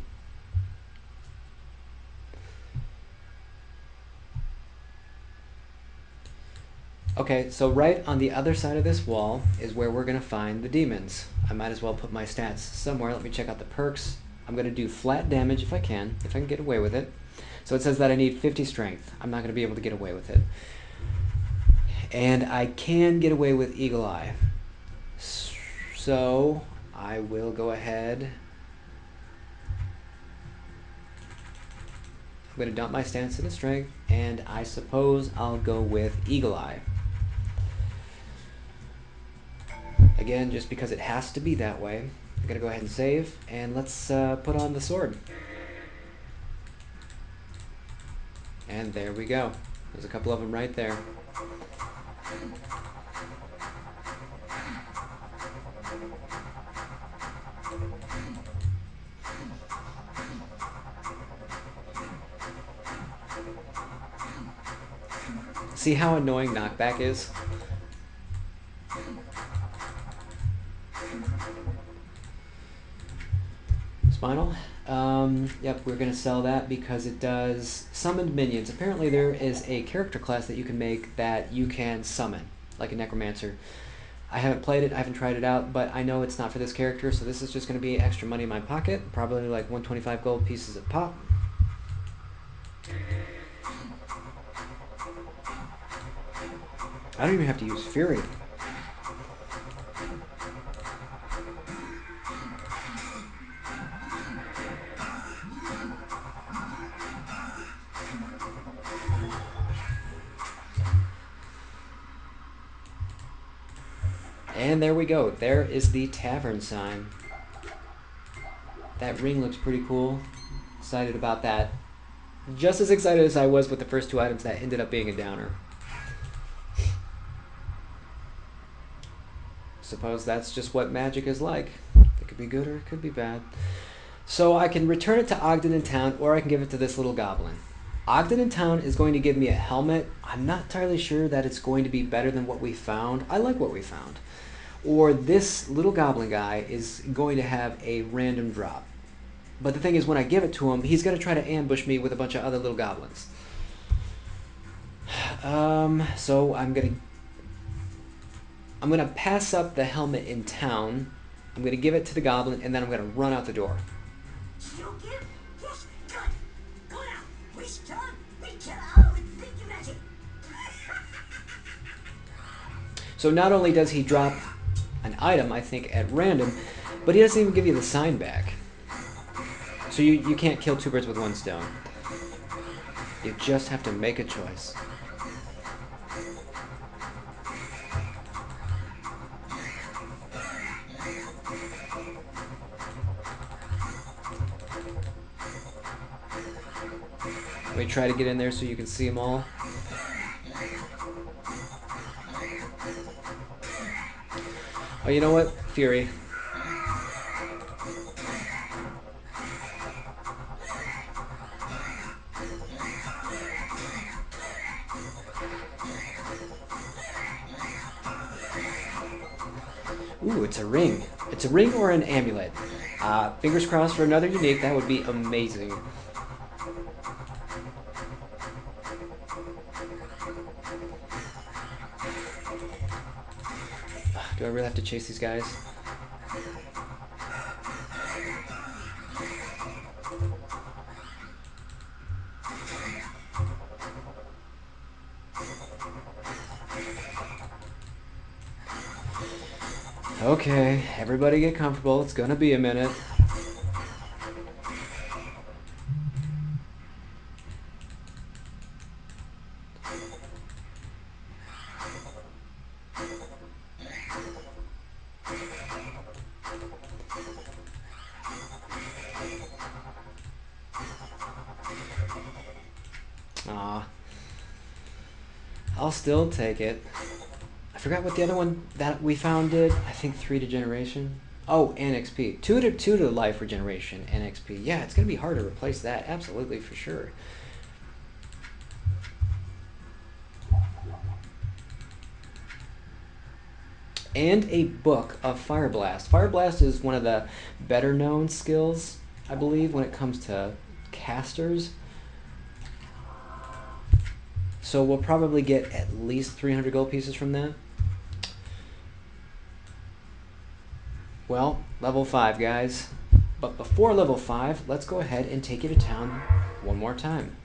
Okay, so right on the other side of this wall is where we're going to find the demons. I might as well put my stats somewhere. Let me check out the perks. I'm going to do flat damage if I can get away with it. So it says that I need 50 strength. I'm not going to be able to get away with it. And I can get away with Eagle Eye. So I will go ahead. I'm going to dump my stance into strength, and I suppose I'll go with Eagle Eye. Again, just because it has to be that way. I'm going to go ahead and save, and let's put on the sword. And there we go. There's a couple of them right there. See how annoying knockback is? Spinal? Yep, we're going to sell that because it does summoned minions. Apparently there is a character class that you can make that you can summon, like a necromancer. I haven't played it, I haven't tried it out, but I know it's not for this character, so this is just going to be extra money in my pocket. Probably like 125 gold pieces a pop. I don't even have to use Fury. And there we go. There is the tavern sign. That ring looks pretty cool. Excited about that. Just as excited as I was with the first two items that ended up being a downer. Suppose that's just what magic is like. It could be good or it could be bad. So I can return it to Ogden in town, or I can give it to this little goblin. Ogden in town is going to give me a helmet. I'm not entirely sure that it's going to be better than what we found. I like what we found. Or this little goblin guy is going to have a random drop. But the thing is, when I give it to him, he's going to try to ambush me with a bunch of other little goblins. So I'm going to pass up the helmet in town. I'm going to give it to the goblin, and then I'm going to run out the door. You give? Yes, good. Go now. We start. We kill all with big magic. So not only does he drop an item, I think, at random, but he doesn't even give you the sign back. So you can't kill two birds with one stone. You just have to make a choice. Let me try to get in there so you can see them all. Oh, you know what? Fury. Ooh, it's a ring. It's a ring or an amulet. Fingers crossed for another unique. That would be amazing. Do I really have to chase these guys? Okay, everybody get comfortable. It's gonna be a minute. Aw. I'll still take it. I forgot what the other one that we found did. I think 3 to generation. Oh, and XP. 2 to life regeneration and XP. Yeah, it's going to be hard to replace that. Absolutely, for sure. And a book of Fire Blast. Fire Blast is one of the better known skills, I believe, when it comes to casters. So we'll probably get at least 300 gold pieces from that. Well, level 5, guys. But before level 5, let's go ahead and take you to town one more time.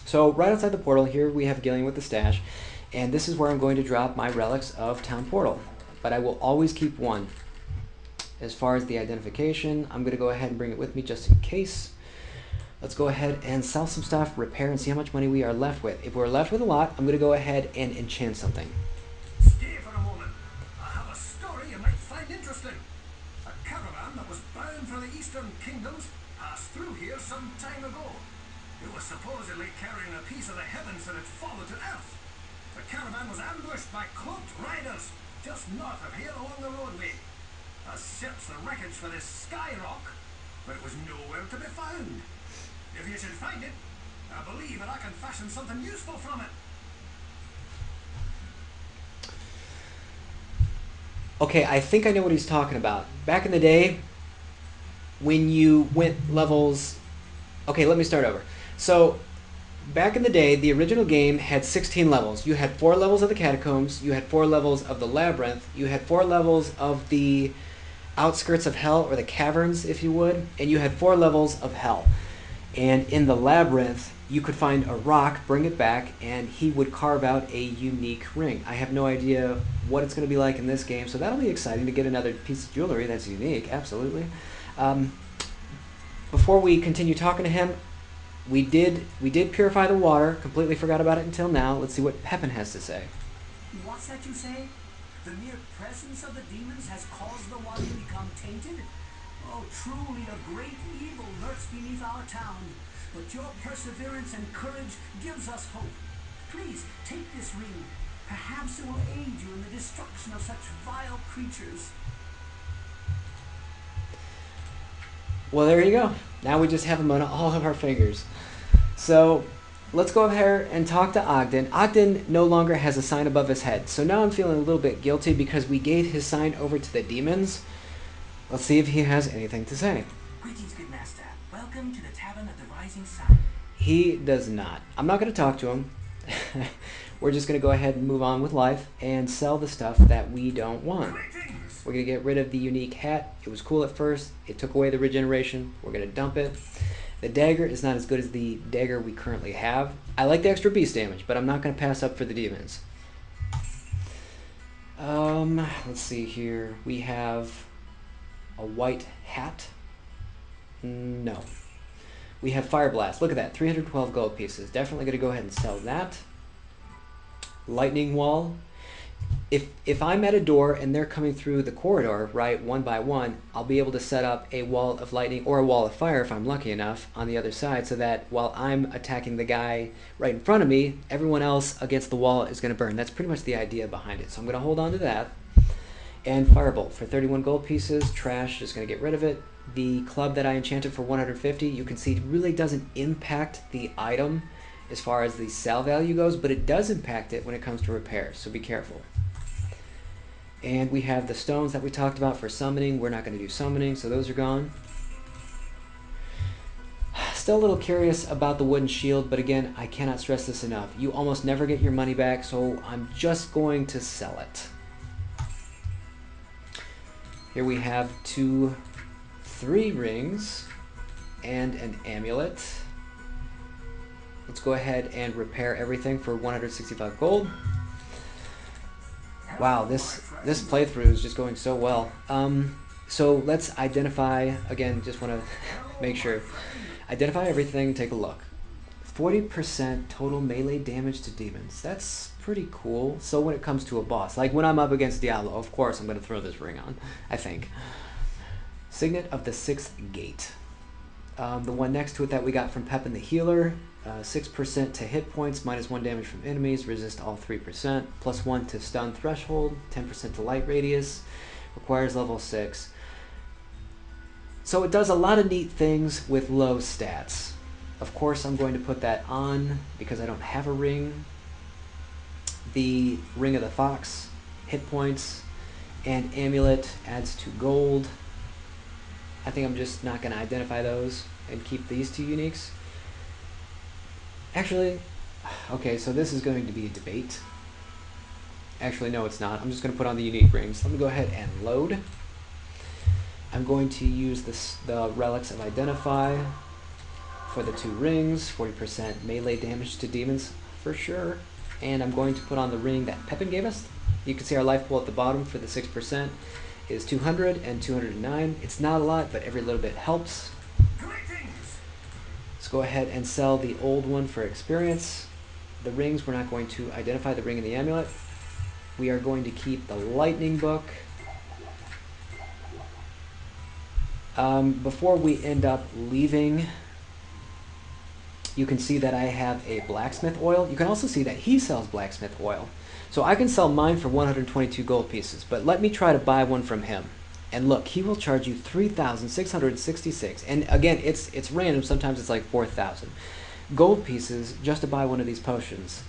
So right outside the portal here, we have Gillian with the stash. And this is where I'm going to drop my relics of Town Portal. But I will always keep one. As far as the identification, I'm going to go ahead and bring it with me just in case. Let's go ahead and sell some stuff, repair, and see how much money we are left with. If we're left with a lot, I'm going to go ahead and enchant something. Stay for a moment. I have a story you might find interesting. A caravan that was bound for the Eastern Kingdoms passed through here some time ago. It was supposedly carrying a piece of the heavens that had fallen to earth. The caravan was ambushed by cloaked riders just north of here along the roadway. I searched the wreckage for this sky rock, but it was nowhere to be found. If you should find it, I believe that I can fashion something useful from it. Okay, I think I know what he's talking about. Back in the day, when you went levels... Okay, let me start over. So, back in the day, the original game had 16 levels. You had 4 levels of the catacombs, you had 4 levels of the labyrinth, you had 4 levels of the outskirts of hell, or the caverns, if you would, and you had 4 levels of hell. And in the labyrinth, you could find a rock, bring it back, and he would carve out a unique ring. I have no idea what it's going to be like in this game, so that'll be exciting to get another piece of jewelry that's unique, absolutely. Before we continue talking to him, we did purify the water. Completely forgot about it until now. Let's see what Pepin has to say. What's that you say? The mere presence of the demons has caused the water to become tainted? Oh, truly a great evil lurks beneath our town. But your perseverance and courage gives us hope. Please, take this ring. Perhaps it will aid you in the destruction of such vile creatures. Well, there you go. Now we just have them on all of our fingers. So let's go over here and talk to Ogden. Ogden no longer has a sign above his head. So now I'm feeling a little bit guilty because we gave his sign over to the demons. Let's see if he has anything to say. Greetings, good master. Welcome to the Tavern of the Rising Sun. He does not. I'm not going to talk to him. We're just going to go ahead and move on with life and sell the stuff that we don't want. We're going to get rid of the unique hat. It was cool at first. It took away the regeneration. We're going to dump it. The dagger is not as good as the dagger we currently have. I like the extra beast damage, but I'm not going to pass up for the demons. Let's see here. We have a white hat. No. We have Fire Blast. Look at that. 312 gold pieces. Definitely going to go ahead and sell that. Lightning Wall. If I'm at a door and they're coming through the corridor, right, one by one, I'll be able to set up a wall of lightning or a wall of fire if I'm lucky enough on the other side so that while I'm attacking the guy right in front of me, everyone else against the wall is going to burn. That's pretty much the idea behind it. So I'm going to hold on to that. And Firebolt for 31 gold pieces. Trash, just going to get rid of it. The club that I enchanted for 150, you can see it really doesn't impact the item as far as the sell value goes, but it does impact it when it comes to repairs, so be careful. And we have the stones that we talked about for summoning. We're not going to do summoning, so those are gone. Still a little curious about the wooden shield, but again, I cannot stress this enough. You almost never get your money back, so I'm just going to sell it. Here we have 3 rings and an amulet. Let's go ahead and repair everything for 165 gold. Wow, this playthrough is just going so well. So let's identify, again, just want to make sure. Identify everything, take a look. 40% total melee damage to demons. That's pretty cool. So when it comes to a boss, like when I'm up against Diablo, of course I'm going to throw this ring on, I think. Signet of the 6th Gate. The one next to it that we got from Pep and the Healer, 6% to hit points, -1 damage from enemies, resist all 3%, +1 to stun threshold, 10% to light radius, requires level 6. So it does a lot of neat things with low stats. Of course I'm going to put that on because I don't have a ring. The Ring of the Fox, hit points, and amulet adds 2 gold. I think I'm just not going to identify those and keep these 2 uniques. Actually, okay, so this is going to be a debate. Actually, no, it's not. I'm just going to put on the unique rings. Let me go ahead and load. I'm going to use the Relics of Identify for the 2 rings, 40% melee damage to demons for sure. And I'm going to put on the ring that Pepin gave us. You can see our life pool at the bottom for the 6% is 200 and 209. It's not a lot, but every little bit helps. Let's go ahead and sell the old one for experience. The rings, we're not going to identify the ring and the amulet. We are going to keep the lightning book. Before we end up leaving, you can see that I have a blacksmith oil. You can also see that he sells blacksmith oil. So I can sell mine for 122 gold pieces, but let me try to buy one from him. And look, he will charge you 3,666. And again, it's random. Sometimes it's like 4,000 gold pieces just to buy one of these potions.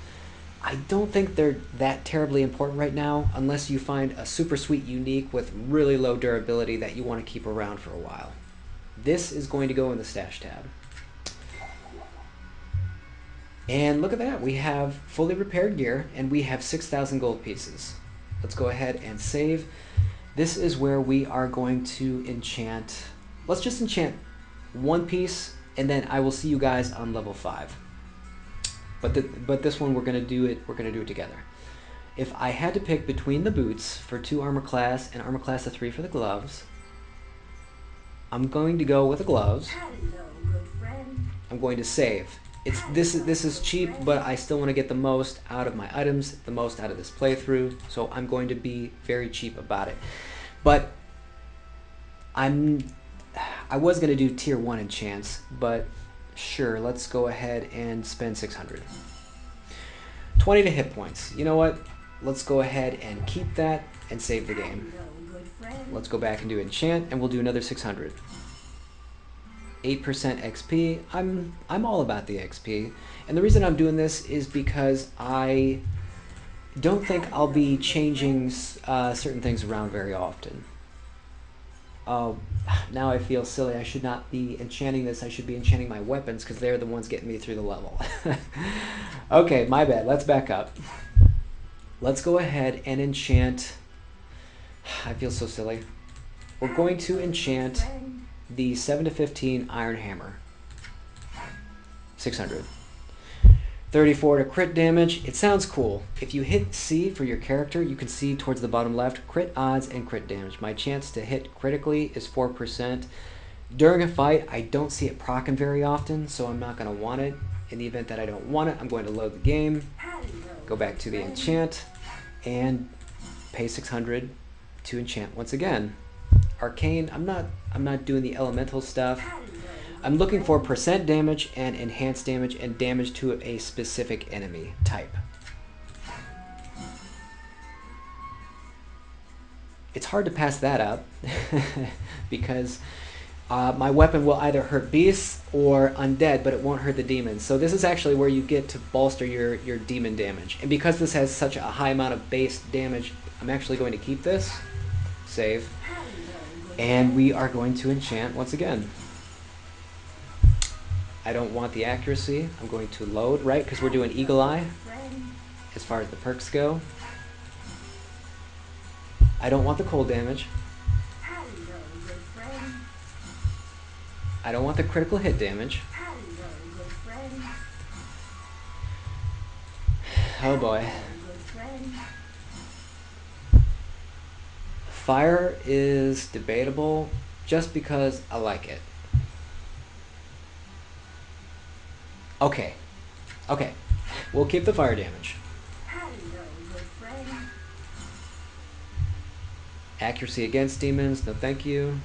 I don't think they're that terribly important right now, unless you find a super sweet unique with really low durability that you want to keep around for a while. This is going to go in the stash tab. And look at that, we have fully repaired gear and we have 6,000 gold pieces. Let's go ahead and save. This is where we are going to enchant. Let's just enchant 1 piece and then I will see you guys on level 5. But this one we're gonna do it together. If I had to pick between the boots for 2 armor class and armor class of 3 for the gloves, I'm going to go with the gloves. Hello, good friend. I'm going to save. This is cheap, but I still want to get the most out of my items, the most out of this playthrough, so I'm going to be very cheap about it. But I was going to do tier 1 enchants, but sure, let's go ahead and spend 600. 20 to hit points. You know what? Let's go ahead and keep that and save the game. Let's go back and do enchant, and we'll do another 600. 8% XP. I'm all about the XP, and the reason I'm doing this is because I don't think I'll be changing certain things around very often. Now I feel silly. I should not be enchanting this. I should be enchanting my weapons because they're the ones getting me through the level. Okay, my bad. Let's back up. Let's go ahead and enchant. I feel so silly. We're going to enchant the 7 to 15 Iron Hammer. 600. 34 to crit damage. It sounds cool. If you hit C for your character, you can see towards the bottom left, crit odds and crit damage. My chance to hit critically is 4%. During a fight, I don't see it proccing very often, so I'm not going to want it. In the event that I don't want it, I'm going to load the game, go back to the enchant, and pay 600 to enchant once again. Arcane, I'm not doing the elemental stuff. I'm looking for percent damage and enhanced damage and damage to a specific enemy type. It's hard to pass that up because my weapon will either hurt beasts or undead, but it won't hurt the demons. So this is actually where you get to bolster your demon damage. And because this has such a high amount of base damage, I'm actually going to keep this. Save. And we are going to enchant once again. I don't want the accuracy. I'm going to load, right? Because we're doing Eagle Eye as far as the perks go. I don't want the cold damage. I don't want the critical hit damage. Oh boy. Fire is debatable just because I like it. Okay. Okay. We'll keep the fire damage. Accuracy against demons, no thank you.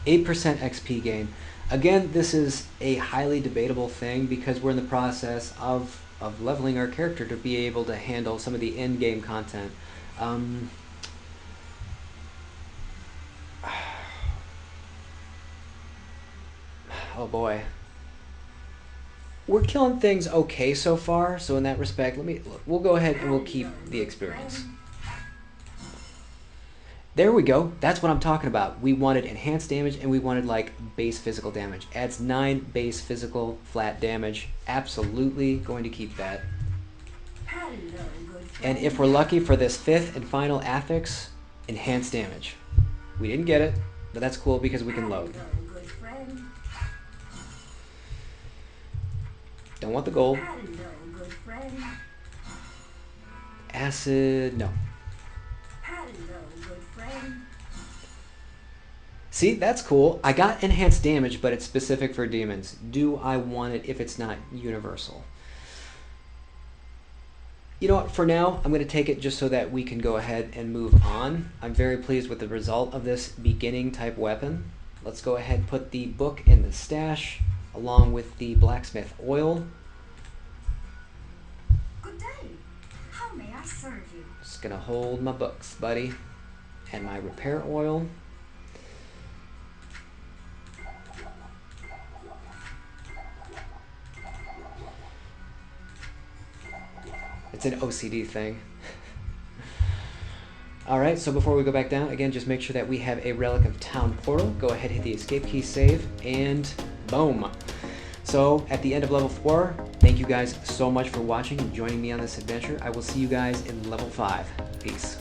8% XP gain. Again, this is a highly debatable thing because we're in the process of leveling our character to be able to handle some of the in-game content. Oh boy. We're killing things okay so far, so in that respect, we'll go ahead and we'll keep the experience. There we go. That's what I'm talking about. We wanted enhanced damage and we wanted like base physical damage. Adds 9 base physical flat damage. Absolutely going to keep that. And if we're lucky for this 5th and final affix, enhanced damage. We didn't get it, but that's cool because we can load. Don't want the gold. Acid, no. See, that's cool. I got enhanced damage, but it's specific for demons. Do I want it if it's not universal? You know what, for now, I'm going to take it just so that we can go ahead and move on. I'm very pleased with the result of this beginning type weapon. Let's go ahead and put the book in the stash, along with the blacksmith oil. Good day. How may I serve you? Just going to hold my books, buddy, and my repair oil. It's an OCD thing. Alright, so before we go back down, again, just make sure that we have a Relic of Town portal. Go ahead, hit the escape key, save, and boom. So, at the end of level 4, thank you guys so much for watching and joining me on this adventure. I will see you guys in level 5. Peace.